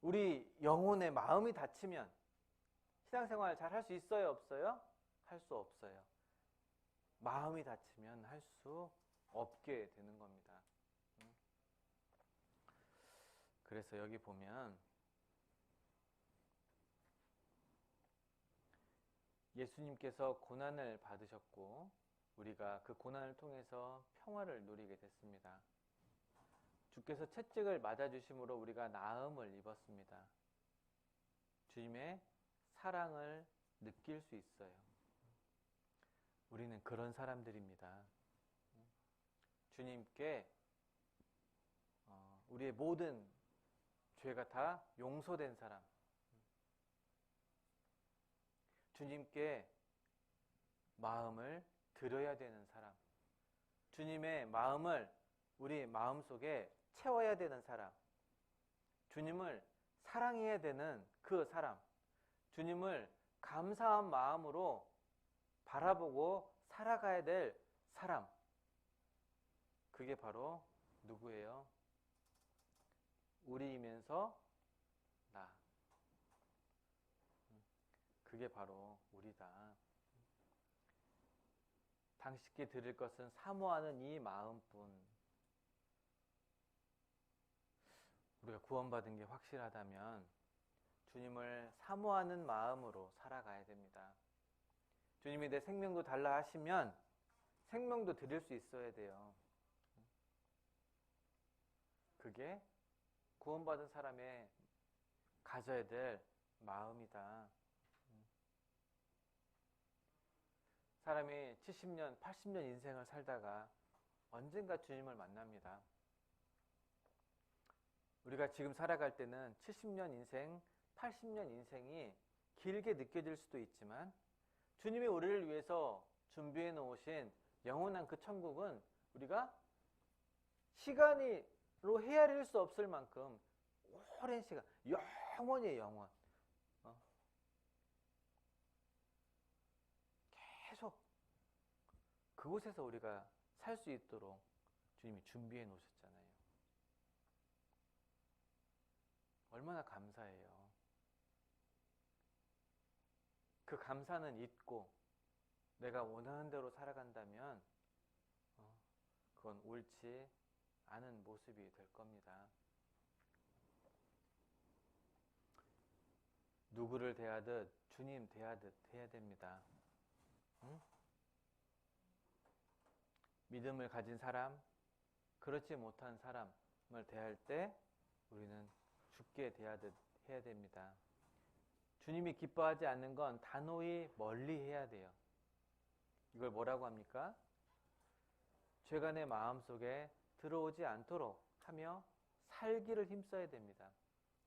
우리 영혼의 마음이 다치면 신앙생활 잘 할 수 있어요, 없어요? 할 수 없어요. 마음이 다치면 할 수 없게 되는 겁니다. 그래서 여기 보면 예수님께서 고난을 받으셨고 우리가 그 고난을 통해서 평화를 누리게 됐습니다. 주께서 채찍을 맞아주심으로 우리가 나음을 입었습니다. 주님의 사랑을 느낄 수 있어요. 우리는 그런 사람들입니다. 주님께 우리의 모든 죄가 다 용서된 사람, 주님께 마음을 드려야 되는 사람, 주님의 마음을 우리 마음속에 채워야 되는 사람, 주님을 사랑해야 되는 그 사람, 주님을 감사한 마음으로 바라보고 살아가야 될 사람, 그게 바로 누구예요? 우리이면서 나. 그게 바로 우리다. 당신께 드릴 것은 사모하는 이 마음뿐. 우리가 구원받은 게 확실하다면 주님을 사모하는 마음으로 살아가야 됩니다. 주님이 내 생명도 달라 하시면 생명도 드릴 수 있어야 돼요. 그게 구원받은 사람의 가져야 될 마음이다. 사람이 70년, 80년 인생을 살다가 언젠가 주님을 만납니다. 우리가 지금 살아갈 때는 70년 인생, 80년 인생이 길게 느껴질 수도 있지만 주님이 우리를 위해서 준비해 놓으신 영원한 그 천국은 우리가 시간으로 헤아릴 수 없을 만큼 오랜 시간, 영원이에요, 영원. 계속 그곳에서 우리가 살 수 있도록 주님이 준비해 놓으셨잖아요. 얼마나 감사해요. 그 감사는 잊고 내가 원하는 대로 살아간다면 그건 옳지 않은 모습이 될 겁니다. 누구를 대하듯 주님 대하듯 해야 됩니다. 응? 믿음을 가진 사람, 그렇지 못한 사람을 대할 때 우리는 주께 대하듯 해야 됩니다. 주님이 기뻐하지 않는 건 단호히 멀리 해야 돼요. 이걸 뭐라고 합니까? 죄가 내 마음속에 들어오지 않도록 하며 살기를 힘써야 됩니다.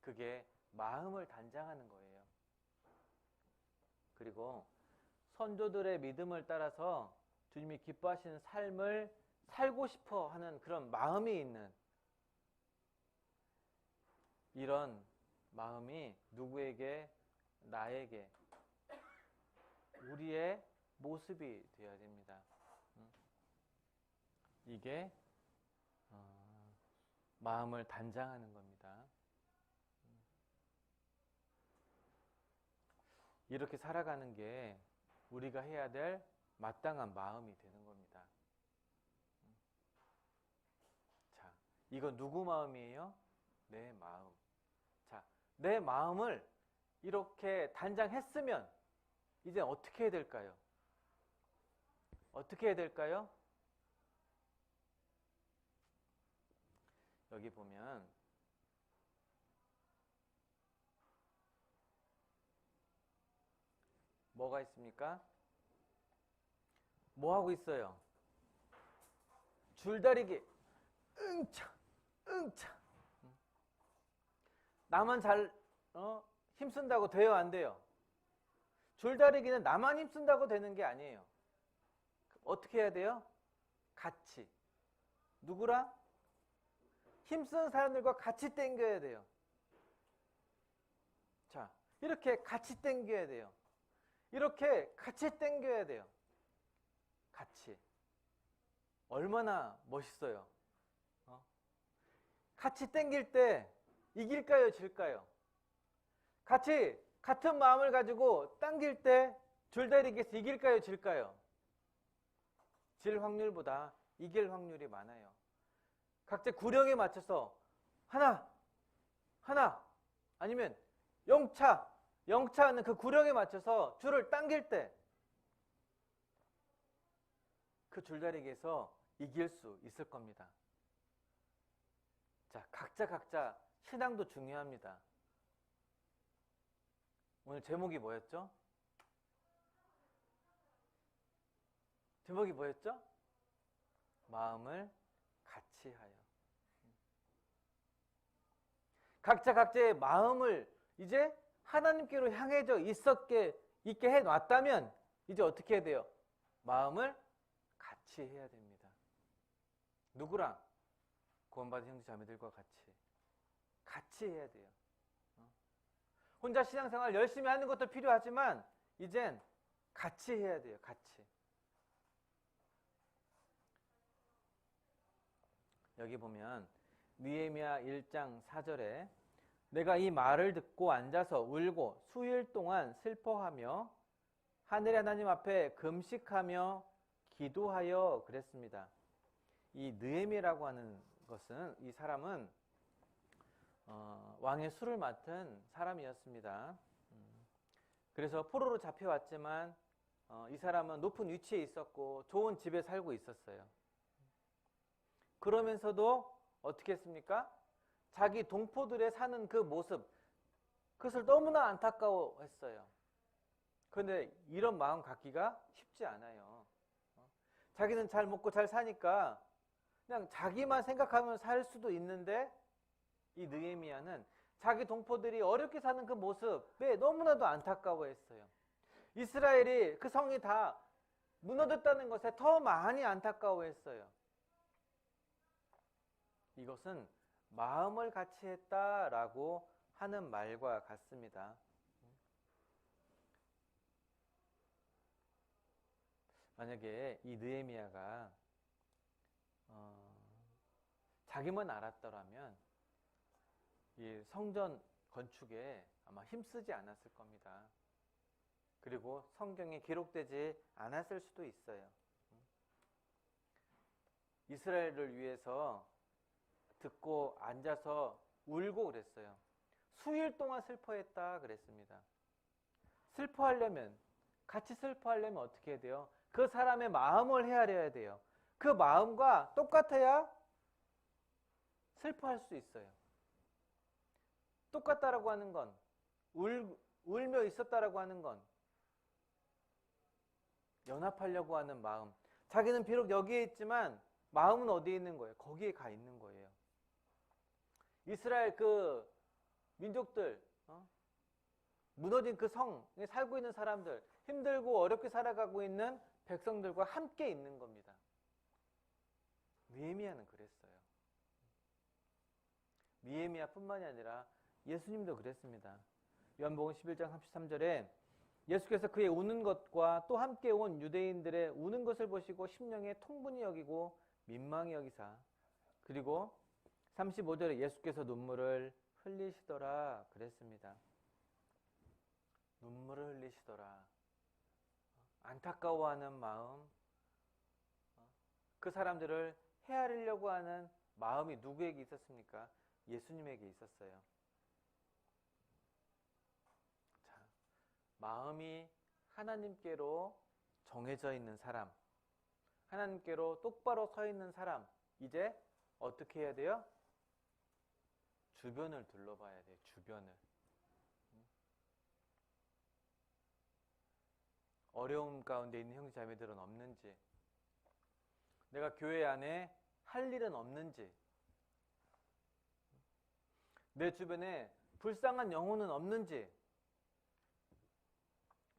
그게 마음을 단장하는 거예요. 그리고 선조들의 믿음을 따라서 주님이 기뻐하시는 삶을 살고 싶어 하는 그런 마음이 있는 이런 마음이 누구에게? 나에게, 우리의 모습이 되어야 됩니다. 이게 마음을 단장하는 겁니다. 이렇게 살아가는 게 우리가 해야 될 마땅한 마음이 되는 겁니다. 자, 이거 누구 마음이에요? 내 마음. 자, 내 마음을 이렇게 단장했으면 이제 어떻게 해야 될까요? 어떻게 해야 될까요? 여기 보면 뭐가 있습니까? 뭐 하고 있어요? 줄다리기. 응차, 응차. 나만 잘 힘쓴다고 돼요, 안 돼요? 줄다리기는 나만 힘쓴다고 되는 게 아니에요. 어떻게 해야 돼요? 같이. 누구랑? 힘쓰는 사람들과 같이 당겨야 돼요. 자, 이렇게 같이 당겨야 돼요. 이렇게 같이 당겨야 돼요. 같이. 얼마나 멋있어요. 같이 당길 때 이길까요, 질까요? 같은 마음을 가지고 당길 때 줄다리기에서 이길까요, 질까요? 질 확률보다 이길 확률이 많아요. 각자 구령에 맞춰서 하나 아니면 영차는 그 구령에 맞춰서 줄을 당길 때 그 줄다리기에서 이길 수 있을 겁니다. 자, 각자 신앙도 중요합니다. 오늘 제목이 뭐였죠? 마음을 같이 하여. 각자의 마음을 이제 하나님께로 향해져 있게 해놨다면 이제 어떻게 해야 돼요? 마음을 같이 해야 됩니다. 누구랑? 구원받은 형제 자매들과 같이 해야 돼요. 혼자 신앙생활 열심히 하는 것도 필요하지만 이젠 같이 해야 돼요. 같이. 여기 보면 느헤미야 1장 4절에 내가 이 말을 듣고 앉아서 울고 수일 동안 슬퍼하며 하늘의 하나님 앞에 금식하며 기도하여 그랬습니다. 이 느헤미야라고 하는 것은, 이 사람은 왕의 술을 맡은 사람이었습니다. 그래서 포로로 잡혀왔지만 이 사람은 높은 위치에 있었고 좋은 집에 살고 있었어요. 그러면서도 어떻게 했습니까? 자기 동포들의 사는 그 모습, 그것을 너무나 안타까워했어요. 그런데 이런 마음 갖기가 쉽지 않아요. 자기는 잘 먹고 잘 사니까 그냥 자기만 생각하면 살 수도 있는데 이 느헤미야는 자기 동포들이 어렵게 사는 그 모습에 너무나도 안타까워했어요. 이스라엘이 그 성이 다 무너졌다는 것에 더 많이 안타까워했어요. 이것은 마음을 같이 했다라고 하는 말과 같습니다. 만약에 이 느헤미야가 자기만 알았더라면 이 성전 건축에 아마 힘쓰지 않았을 겁니다. 그리고 성경에 기록되지 않았을 수도 있어요. 이스라엘을 위해서 듣고 앉아서 울고 그랬어요. 수일 동안 슬퍼했다 그랬습니다. 같이 슬퍼하려면 어떻게 해야 돼요? 그 사람의 마음을 헤아려야 돼요. 그 마음과 똑같아야 슬퍼할 수 있어요. 똑같다라고 하는 건, 울며 있었다라고 하는 건 연합하려고 하는 마음. 자기는 비록 여기에 있지만 마음은 어디에 있는 거예요? 거기에 가 있는 거예요. 이스라엘 그 민족들, 무너진 그 성에 살고 있는 사람들, 힘들고 어렵게 살아가고 있는 백성들과 함께 있는 겁니다. 느헤미야는 그랬어요. 느헤미야뿐만이 아니라 예수님도 그랬습니다. 요한복음 11장 33절에 예수께서 그의 우는 것과 또 함께 온 유대인들의 우는 것을 보시고 심령에 통분히 여기고 민망히 여기사, 그리고 35절에 예수께서 눈물을 흘리시더라 그랬습니다. 눈물을 흘리시더라. 안타까워하는 마음, 그 사람들을 헤아리려고 하는 마음이 누구에게 있었습니까? 예수님에게 있었어요. 자, 마음이 하나님께로 정해져 있는 사람, 하나님께로 똑바로 서 있는 사람, 이제 어떻게 해야 돼요? 주변을 둘러봐야 돼요. 주변을. 어려움 가운데 있는 형제자매들은 없는지, 내가 교회 안에 할 일은 없는지, 내 주변에 불쌍한 영혼은 없는지,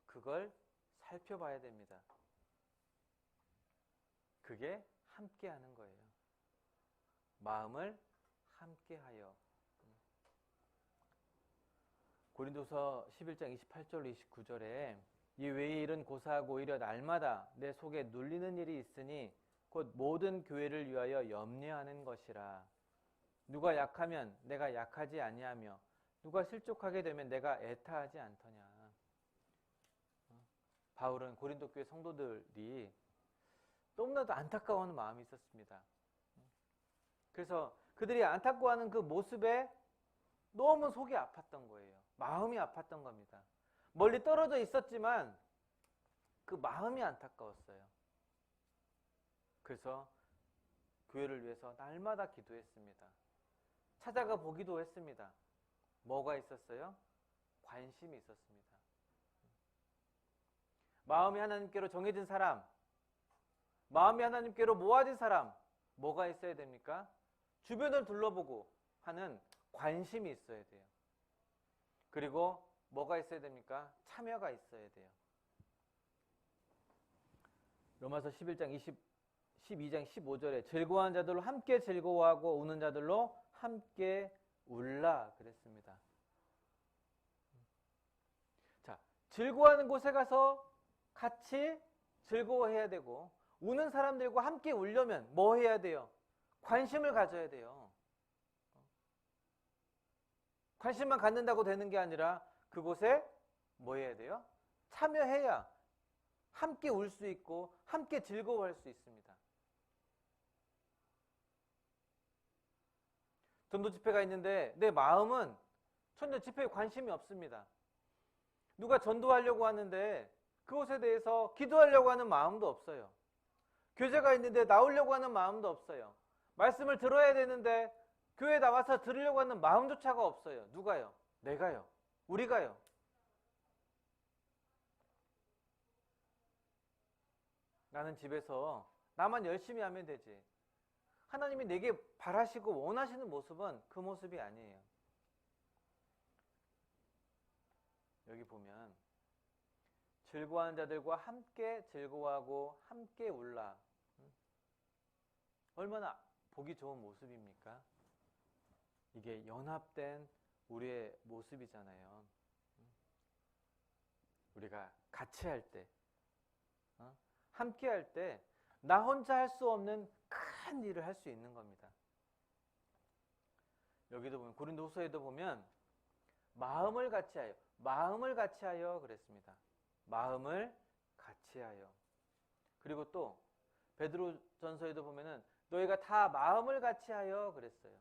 그걸 살펴봐야 됩니다. 그게 함께하는 거예요. 마음을 함께하여. 고린도서 11장 28절 29절에 이 외의 일은 고사하고 오히려 날마다 내 속에 눌리는 일이 있으니 곧 모든 교회를 위하여 염려하는 것이라. 누가 약하면 내가 약하지 아니하며 누가 실족하게 되면 내가 애타하지 않더냐. 바울은 고린도 교회 성도들이 너무나도 안타까워하는 마음이 있었습니다. 그래서 그들이 안타까워하는 그 모습에 너무 속이 아팠던 거예요. 마음이 아팠던 겁니다. 멀리 떨어져 있었지만 그 마음이 안타까웠어요. 그래서 교회를 위해서 날마다 기도했습니다. 찾아가 보기도 했습니다. 뭐가 있었어요? 관심이 있었습니다. 마음이 하나님께로 정해진 사람, 마음이 하나님께로 모아진 사람, 뭐가 있어야 됩니까? 주변을 둘러보고 하는 관심이 있어야 돼요. 그리고 뭐가 있어야 됩니까? 참여가 있어야 돼요. 로마서 12장 15절에 즐거워하는 자들로 함께 즐거워하고 우는 자들로 함께 울라 그랬습니다. 자, 즐거워하는 곳에 가서 같이 즐거워해야 되고 우는 사람들과 함께 울려면 뭐 해야 돼요? 관심을 가져야 돼요. 관심만 갖는다고 되는 게 아니라 그곳에 뭐 해야 돼요? 참여해야 함께 울 수 있고 함께 즐거워할 수 있습니다. 전도 집회가 있는데 내 마음은 전도 집회에 관심이 없습니다. 누가 전도하려고 하는데 그것에 대해서 기도하려고 하는 마음도 없어요. 교제가 있는데 나오려고 하는 마음도 없어요. 말씀을 들어야 되는데 교회에 나와서 들으려고 하는 마음조차가 없어요. 누가요? 내가요. 우리가요. 나는 집에서 나만 열심히 하면 되지. 하나님이 내게 바라시고 원하시는 모습은 그 모습이 아니에요. 여기 보면 즐거워하는 자들과 함께 즐거워하고 함께 울라. 얼마나 보기 좋은 모습입니까? 이게 연합된 우리의 모습이잖아요. 우리가 같이 할 때, 함께 할 때 나 혼자 할 수 없는 큰 일을 할 수 있는 겁니다. 여기도 보면 고린도후서에도 보면 마음을 같이 하여 그랬습니다. 마음을 같이 하여. 그리고 또 베드로전서에도 보면은 너희가 다 마음을 같이 하여 그랬어요.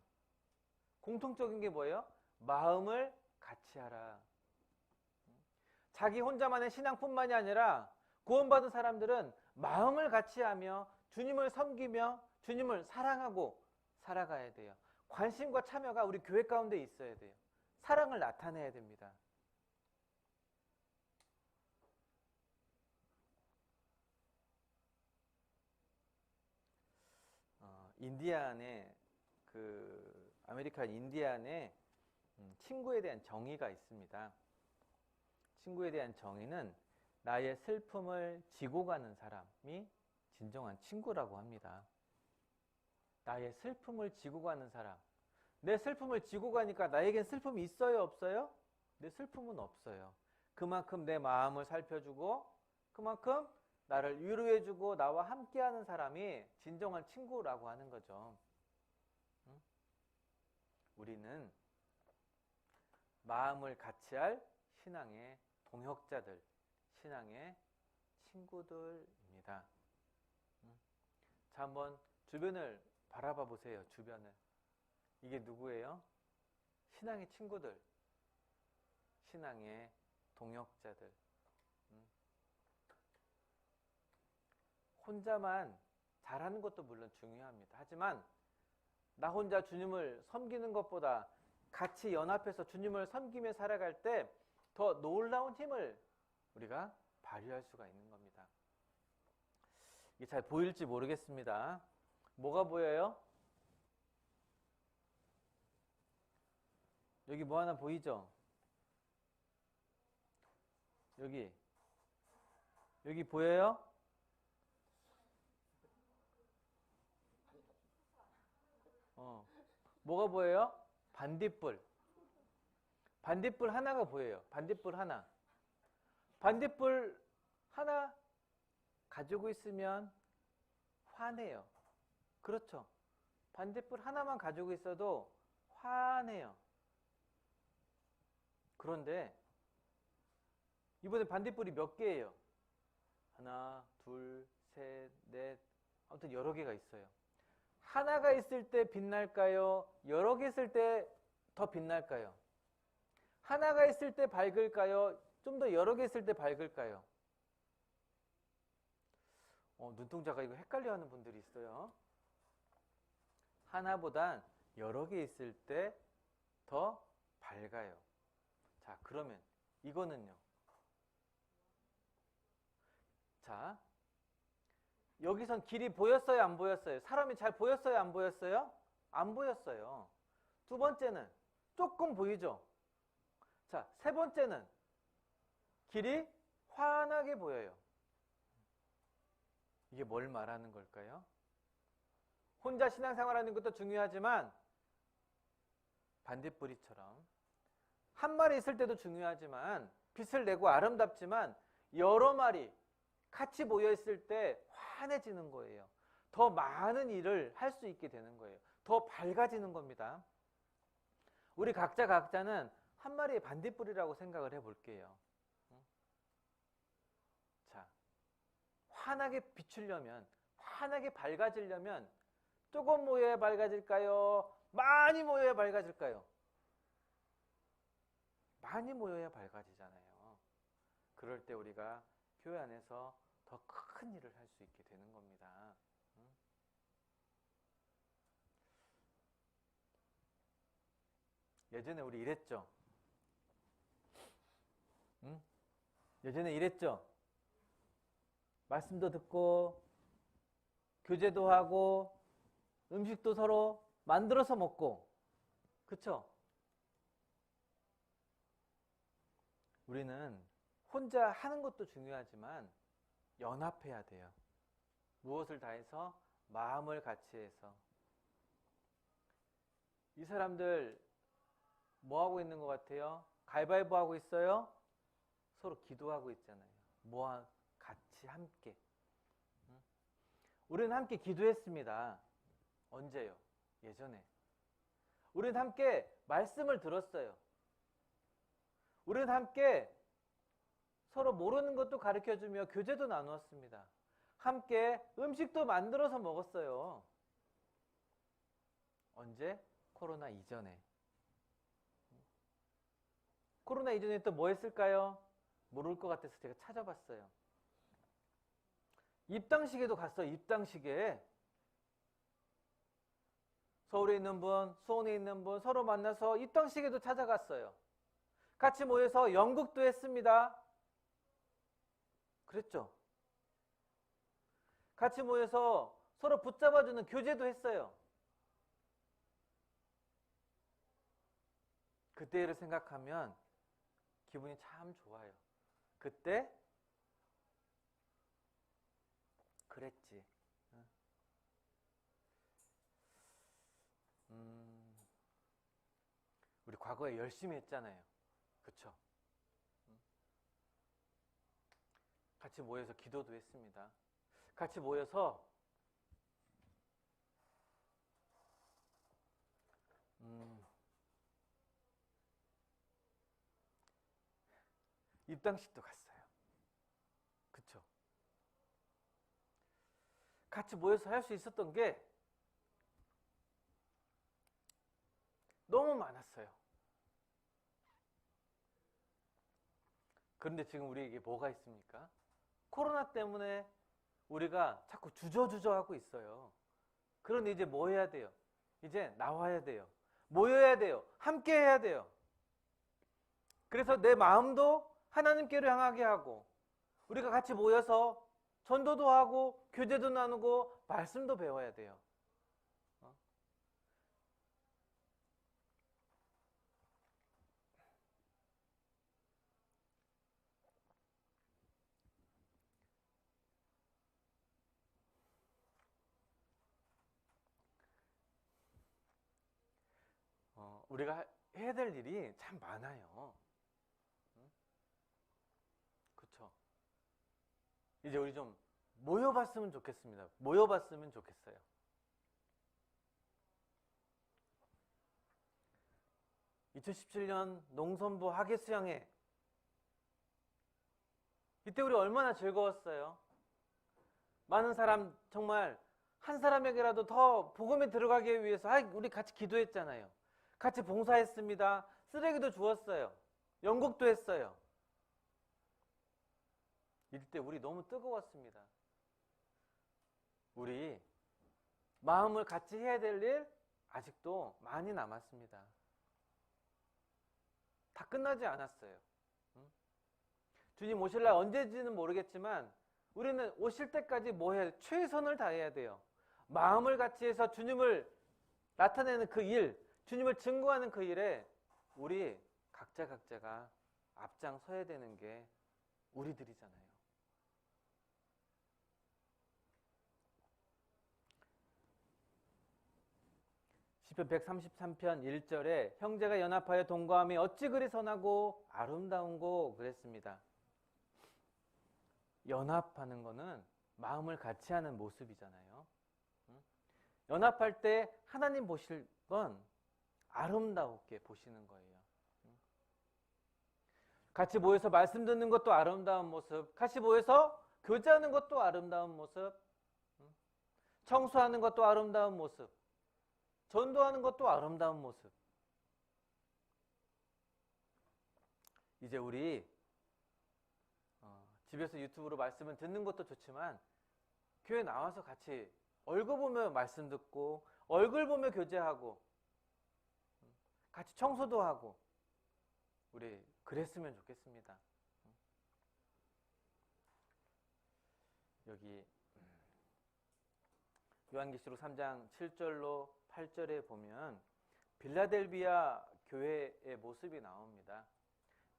공통적인 게 뭐예요? 마음을 같이 하라. 자기 혼자만의 신앙뿐만이 아니라 구원받은 사람들은 마음을 같이 하며 주님을 섬기며 주님을 사랑하고 살아가야 돼요. 관심과 참여가 우리 교회 가운데 있어야 돼요. 사랑을 나타내야 됩니다. 인디안에 아메리카 인디안에 친구에 대한 정의가 있습니다. 친구에 대한 정의는 나의 슬픔을 지고 가는 사람이 진정한 친구라고 합니다. 나의 슬픔을 지고 가는 사람. 내 슬픔을 지고 가니까 나에겐 슬픔이 있어요, 없어요? 내 슬픔은 없어요. 그만큼 내 마음을 살펴주고 그만큼 나를 위로해주고 나와 함께하는 사람이 진정한 친구라고 하는 거죠. 우리는 마음을 같이 할 신앙의 동역자들, 신앙의 친구들입니다. 자, 한번 주변을 바라봐 보세요. 주변을. 이게 누구예요? 신앙의 친구들, 신앙의 동역자들. 혼자만 잘하는 것도 물론 중요합니다. 하지만 나 혼자 주님을 섬기는 것보다 같이 연합해서 주님을 섬기며 살아갈 때 더 놀라운 힘을 우리가 발휘할 수가 있는 겁니다. 이게 잘 보일지 모르겠습니다. 뭐가 보여요? 여기 뭐 하나 보이죠? 여기 보여요? 뭐가 보여요? 반딧불. 반딧불 하나가 보여요. 반딧불 하나. 반딧불 하나 가지고 있으면 화내요. 그렇죠. 반딧불 하나만 가지고 있어도 화내요. 그런데 이번에 반딧불이 몇 개예요? 하나, 둘, 셋, 넷, 아무튼 여러 개가 있어요. 하나가 있을 때 빛날까요? 여러 개 있을 때 더 빛날까요? 하나가 있을 때 밝을까요? 좀 더 여러 개 있을 때 밝을까요? 눈동자가 이거 헷갈려 하는 분들이 있어요. 하나보단 여러 개 있을 때 더 밝아요. 자, 그러면 이거는요. 자, 여기선 길이 보였어요? 안 보였어요? 사람이 잘 보였어요? 안 보였어요? 안 보였어요. 두 번째는 조금 보이죠? 자, 세 번째는 길이 환하게 보여요. 이게 뭘 말하는 걸까요? 혼자 신앙생활하는 것도 중요하지만 반딧불이처럼 한 마리 있을 때도 중요하지만 빛을 내고 아름답지만 여러 마리 같이 모여 있을 때 환해지는 거예요. 더 많은 일을 할 수 있게 되는 거예요. 더 밝아지는 겁니다. 우리 각자는 한 마리의 반딧불이라고 생각을 해볼게요. 자, 환하게 비추려면, 환하게 밝아지려면 조금 모여야 밝아질까요? 많이 모여야 밝아질까요? 많이 모여야 밝아지잖아요. 그럴 때 우리가 교회 안에서 더 큰 일을 할 수 있게 되는 겁니다. 예전에 우리 이랬죠? 예전에 이랬죠? 말씀도 듣고 교제도 하고 음식도 서로 만들어서 먹고, 그쵸? 우리는 혼자 하는 것도 중요하지만 연합해야 돼요. 무엇을 다해서? 마음을 같이 해서. 이 사람들 뭐 하고 있는 것 같아요? 가위바위보 하고 있어요? 서로 기도하고 있잖아요. 같이 함께. 우리는 함께 기도했습니다. 언제요? 예전에. 우리는 함께 말씀을 들었어요. 우리는 함께 서로 모르는 것도 가르쳐주며 교제도 나누었습니다. 함께 음식도 만들어서 먹었어요. 언제? 코로나 이전에. 코로나 이전에 또 뭐 했을까요? 모를 것 같아서 제가 찾아봤어요. 입당식에도 갔어요. 입당식에. 서울에 있는 분, 수원에 있는 분 서로 만나서 입당식에도 찾아갔어요. 같이 모여서 연극도 했습니다. 그랬죠? 같이 모여서 서로 붙잡아주는 교제도 했어요. 그때를 생각하면 기분이 참 좋아요. 그때 그랬지. 우리 과거에 열심히 했잖아요. 그쵸? 같이 모여서 기도도 했습니다. 같이 모여서 입당식도 갔어요. 그쵸? 같이 모여서 할 수 있었던 게 너무 많았어요. 그런데 지금 우리에게 뭐가 있습니까? 코로나 때문에 우리가 자꾸 주저하고 있어요. 그런데 이제 뭐 해야 돼요? 이제 나와야 돼요. 모여야 돼요. 함께 해야 돼요. 그래서 내 마음도 하나님께로 향하게 하고 우리가 같이 모여서 전도도 하고 교제도 나누고 말씀도 배워야 돼요. 우리가 해야 될 일이 참 많아요. 그렇죠? 이제 우리 좀 모여봤으면 좋겠습니다. 모여봤으면 좋겠어요. (2017년) 농선부 학예수양회, 이때 우리 얼마나 즐거웠어요. 많은 사람, 정말 한 사람에게라도 더 복음에 들어가기 위해서 우리 같이 기도했잖아요. 같이 봉사했습니다. 쓰레기도 주웠어요. 연극도 했어요. 이때 우리 너무 뜨거웠습니다. 우리 마음을 같이 해야 될 일 아직도 많이 남았습니다. 다 끝나지 않았어요. 주님 오실 날 언제지는 모르겠지만 우리는 오실 때까지 뭐 해야 돼? 최선을 다해야 돼요. 마음을 같이 해서 주님을 나타내는 그 일, 주님을 증거하는 그 일에 우리 각자가 앞장서야 되는 게 우리들이잖아요. 시편 133편 1절에 형제가 연합하여 동거함이 어찌 그리 선하고 아름다운고 그랬습니다. 연합하는 거는 마음을 같이 하는 모습이잖아요. 연합할 때 하나님 보실 건 아름답게 보시는 거예요. 같이 모여서 말씀 듣는 것도 아름다운 모습, 같이 모여서 교제하는 것도 아름다운 모습, 청소하는 것도 아름다운 모습, 전도하는 것도 아름다운 모습. 이제 우리 집에서 유튜브로 말씀을 듣는 것도 좋지만 교회 나와서 같이 얼굴 보며 말씀 듣고 얼굴 보며 교제하고 같이 청소도 하고 우리 그랬으면 좋겠습니다. 여기 요한계시록 3장 7절로 8절에 보면 빌라델비아 교회의 모습이 나옵니다.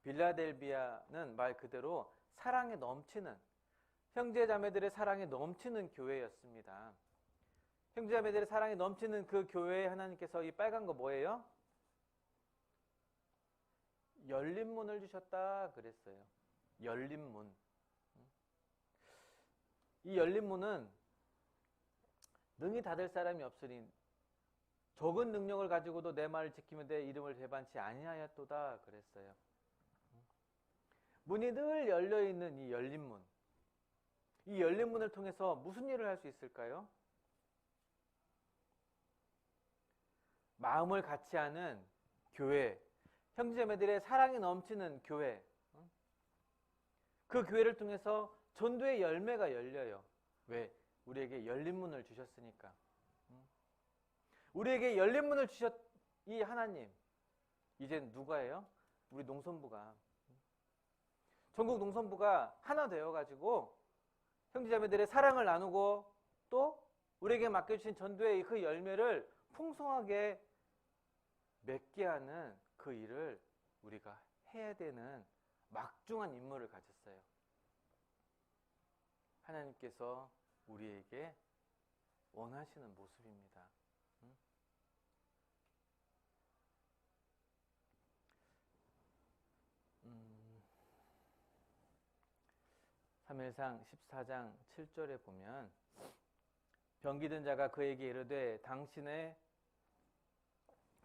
빌라델비아는 말 그대로 사랑에 넘치는, 형제자매들의 사랑에 넘치는 교회였습니다. 형제자매들의 사랑에 넘치는 그 교회에 하나님께서 이 빨간 거 뭐예요? 열린 문을 주셨다 그랬어요. 열린 문. 이 열린 문은 능히 닫을 사람이 없으니 적은 능력을 가지고도 내 말을 지키면 내 이름을 배반치 아니하였도다 그랬어요. 문이 늘 열려있는 이 열린 문. 이 열린 문을 통해서 무슨 일을 할 수 있을까요? 마음을 같이 하는 교회, 형제자매들의 사랑이 넘치는 교회, 그 교회를 통해서 전도의 열매가 열려요. 왜? 우리에게 열린 문을 주셨으니까. 우리에게 열린 문을 주셨 이 하나님, 이젠 누가예요? 우리 농선부가, 전국 농선부가 하나 되어가지고 형제자매들의 사랑을 나누고 또 우리에게 맡겨주신 전도의 그 열매를 풍성하게 맺게 하는 그 일을 우리가 해야 되는 막중한 임무를 가졌어요. 하나님께서 우리에게 원하시는 모습입니다. 사무엘상 14장 7절에 보면 병기든 자가 그에게 이르되 당신의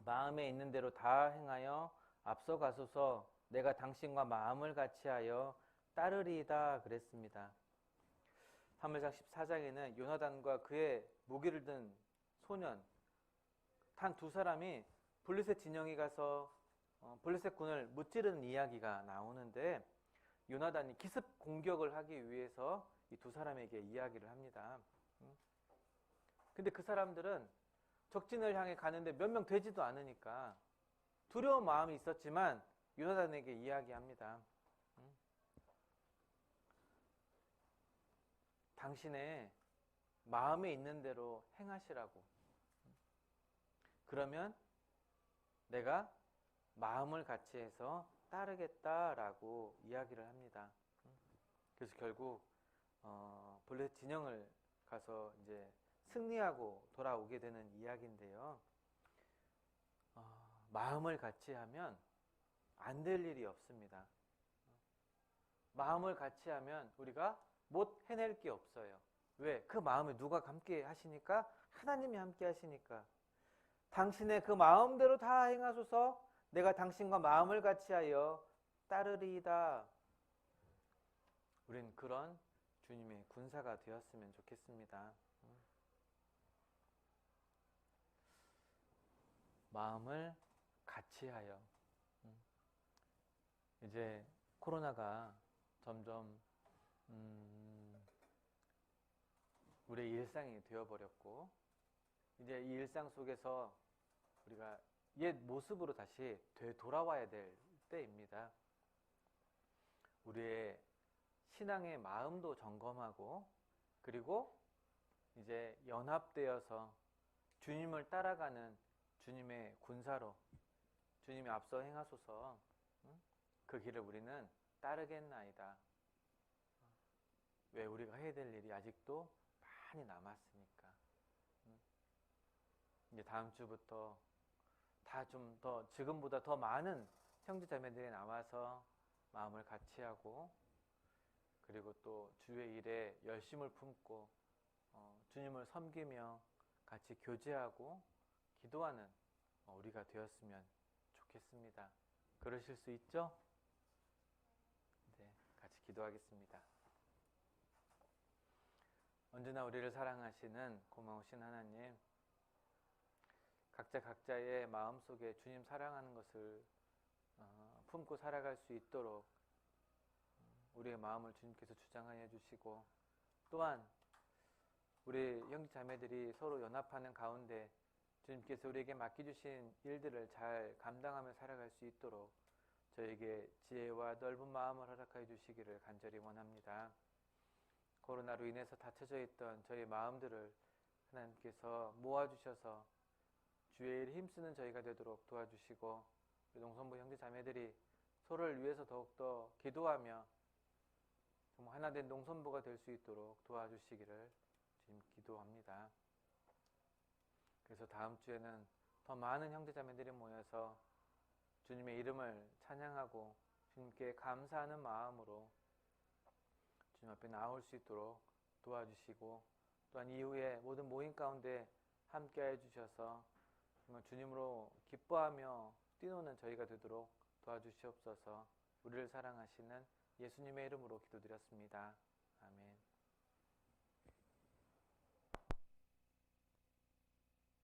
마음에 있는 대로 다 행하여 앞서가소서 내가 당신과 마음을 같이하여 따르리이다 그랬습니다. 사무엘상 14장에는 요나단과 그의 무기를 든 소년 단 두 사람이 블레셋 진영에 가서 블레셋 군을 무찌르는 이야기가 나오는데 요나단이 기습 공격을 하기 위해서 이 두 사람에게 이야기를 합니다. 근데 그 사람들은 적진을 향해 가는데 몇 명 되지도 않으니까 두려운 마음이 있었지만 요나단에게 이야기합니다. 당신의 마음에 있는 대로 행하시라고. 그러면 내가 마음을 같이 해서 따르겠다라고 이야기를 합니다. 그래서 결국 블레셋 진영을 가서 이제 승리하고 돌아오게 되는 이야기인데요. 마음을 같이 하면 안 될 일이 없습니다. 마음을 같이 하면 우리가 못 해낼 게 없어요. 왜? 그 마음에 누가 함께 하시니까? 하나님이 함께 하시니까. 당신의 그 마음대로 다 행하소서. 내가 당신과 마음을 같이 하여 따르리이다. 우린 그런 주님의 군사가 되었으면 좋겠습니다. 마음을 같이 하여. 이제 코로나가 점점 우리의 일상이 되어버렸고, 이제 이 일상 속에서 우리가 옛 모습으로 다시 되돌아와야 될 때입니다. 우리의 신앙의 마음도 점검하고, 그리고 이제 연합되어서 주님을 따라가는 주님의 군사로 주님이 앞서 행하소서. 그 길을 우리는 따르겠나이다. 왜? 우리가 해야 될 일이 아직도 많이 남았으니까. 이제 다음 주부터 다 좀 더 지금보다 더 많은 형제 자매들이 나와서 마음을 같이 하고, 그리고 또 주의 일에 열심을 품고 주님을 섬기며 같이 교제하고 기도하는 우리가 되었으면 좋겠습니다. 그러실 수 있죠? 네, 같이 기도하겠습니다. 언제나 우리를 사랑하시는 고마우신 하나님, 각자의 마음속에 주님 사랑하는 것을 품고 살아갈 수 있도록 우리의 마음을 주님께서 주장하여 주시고, 또한 우리 형제 자매들이 서로 연합하는 가운데 주님께서 우리에게 맡겨주신 일들을 잘 감당하며 살아갈 수 있도록 저에게 지혜와 넓은 마음을 허락하여 주시기를 간절히 원합니다. 코로나로 인해서 닫혀져 있던 저희 마음들을 하나님께서 모아주셔서 주의 일에 힘쓰는 저희가 되도록 도와주시고, 농성부 형제 자매들이 서로를 위해서 더욱더 기도하며 정말 하나된 농성부가 될 수 있도록 도와주시기를 주님 기도합니다. 그래서 다음 주에는 더 많은 형제 자매들이 모여서 주님의 이름을 찬양하고 주님께 감사하는 마음으로 주님 앞에 나올 수 있도록 도와주시고, 또한 이후에 모든 모임 가운데 함께해 주셔서 정말 주님으로 기뻐하며 뛰노는 저희가 되도록 도와주시옵소서. 우리를 사랑하시는 예수님의 이름으로 기도드렸습니다. 아멘.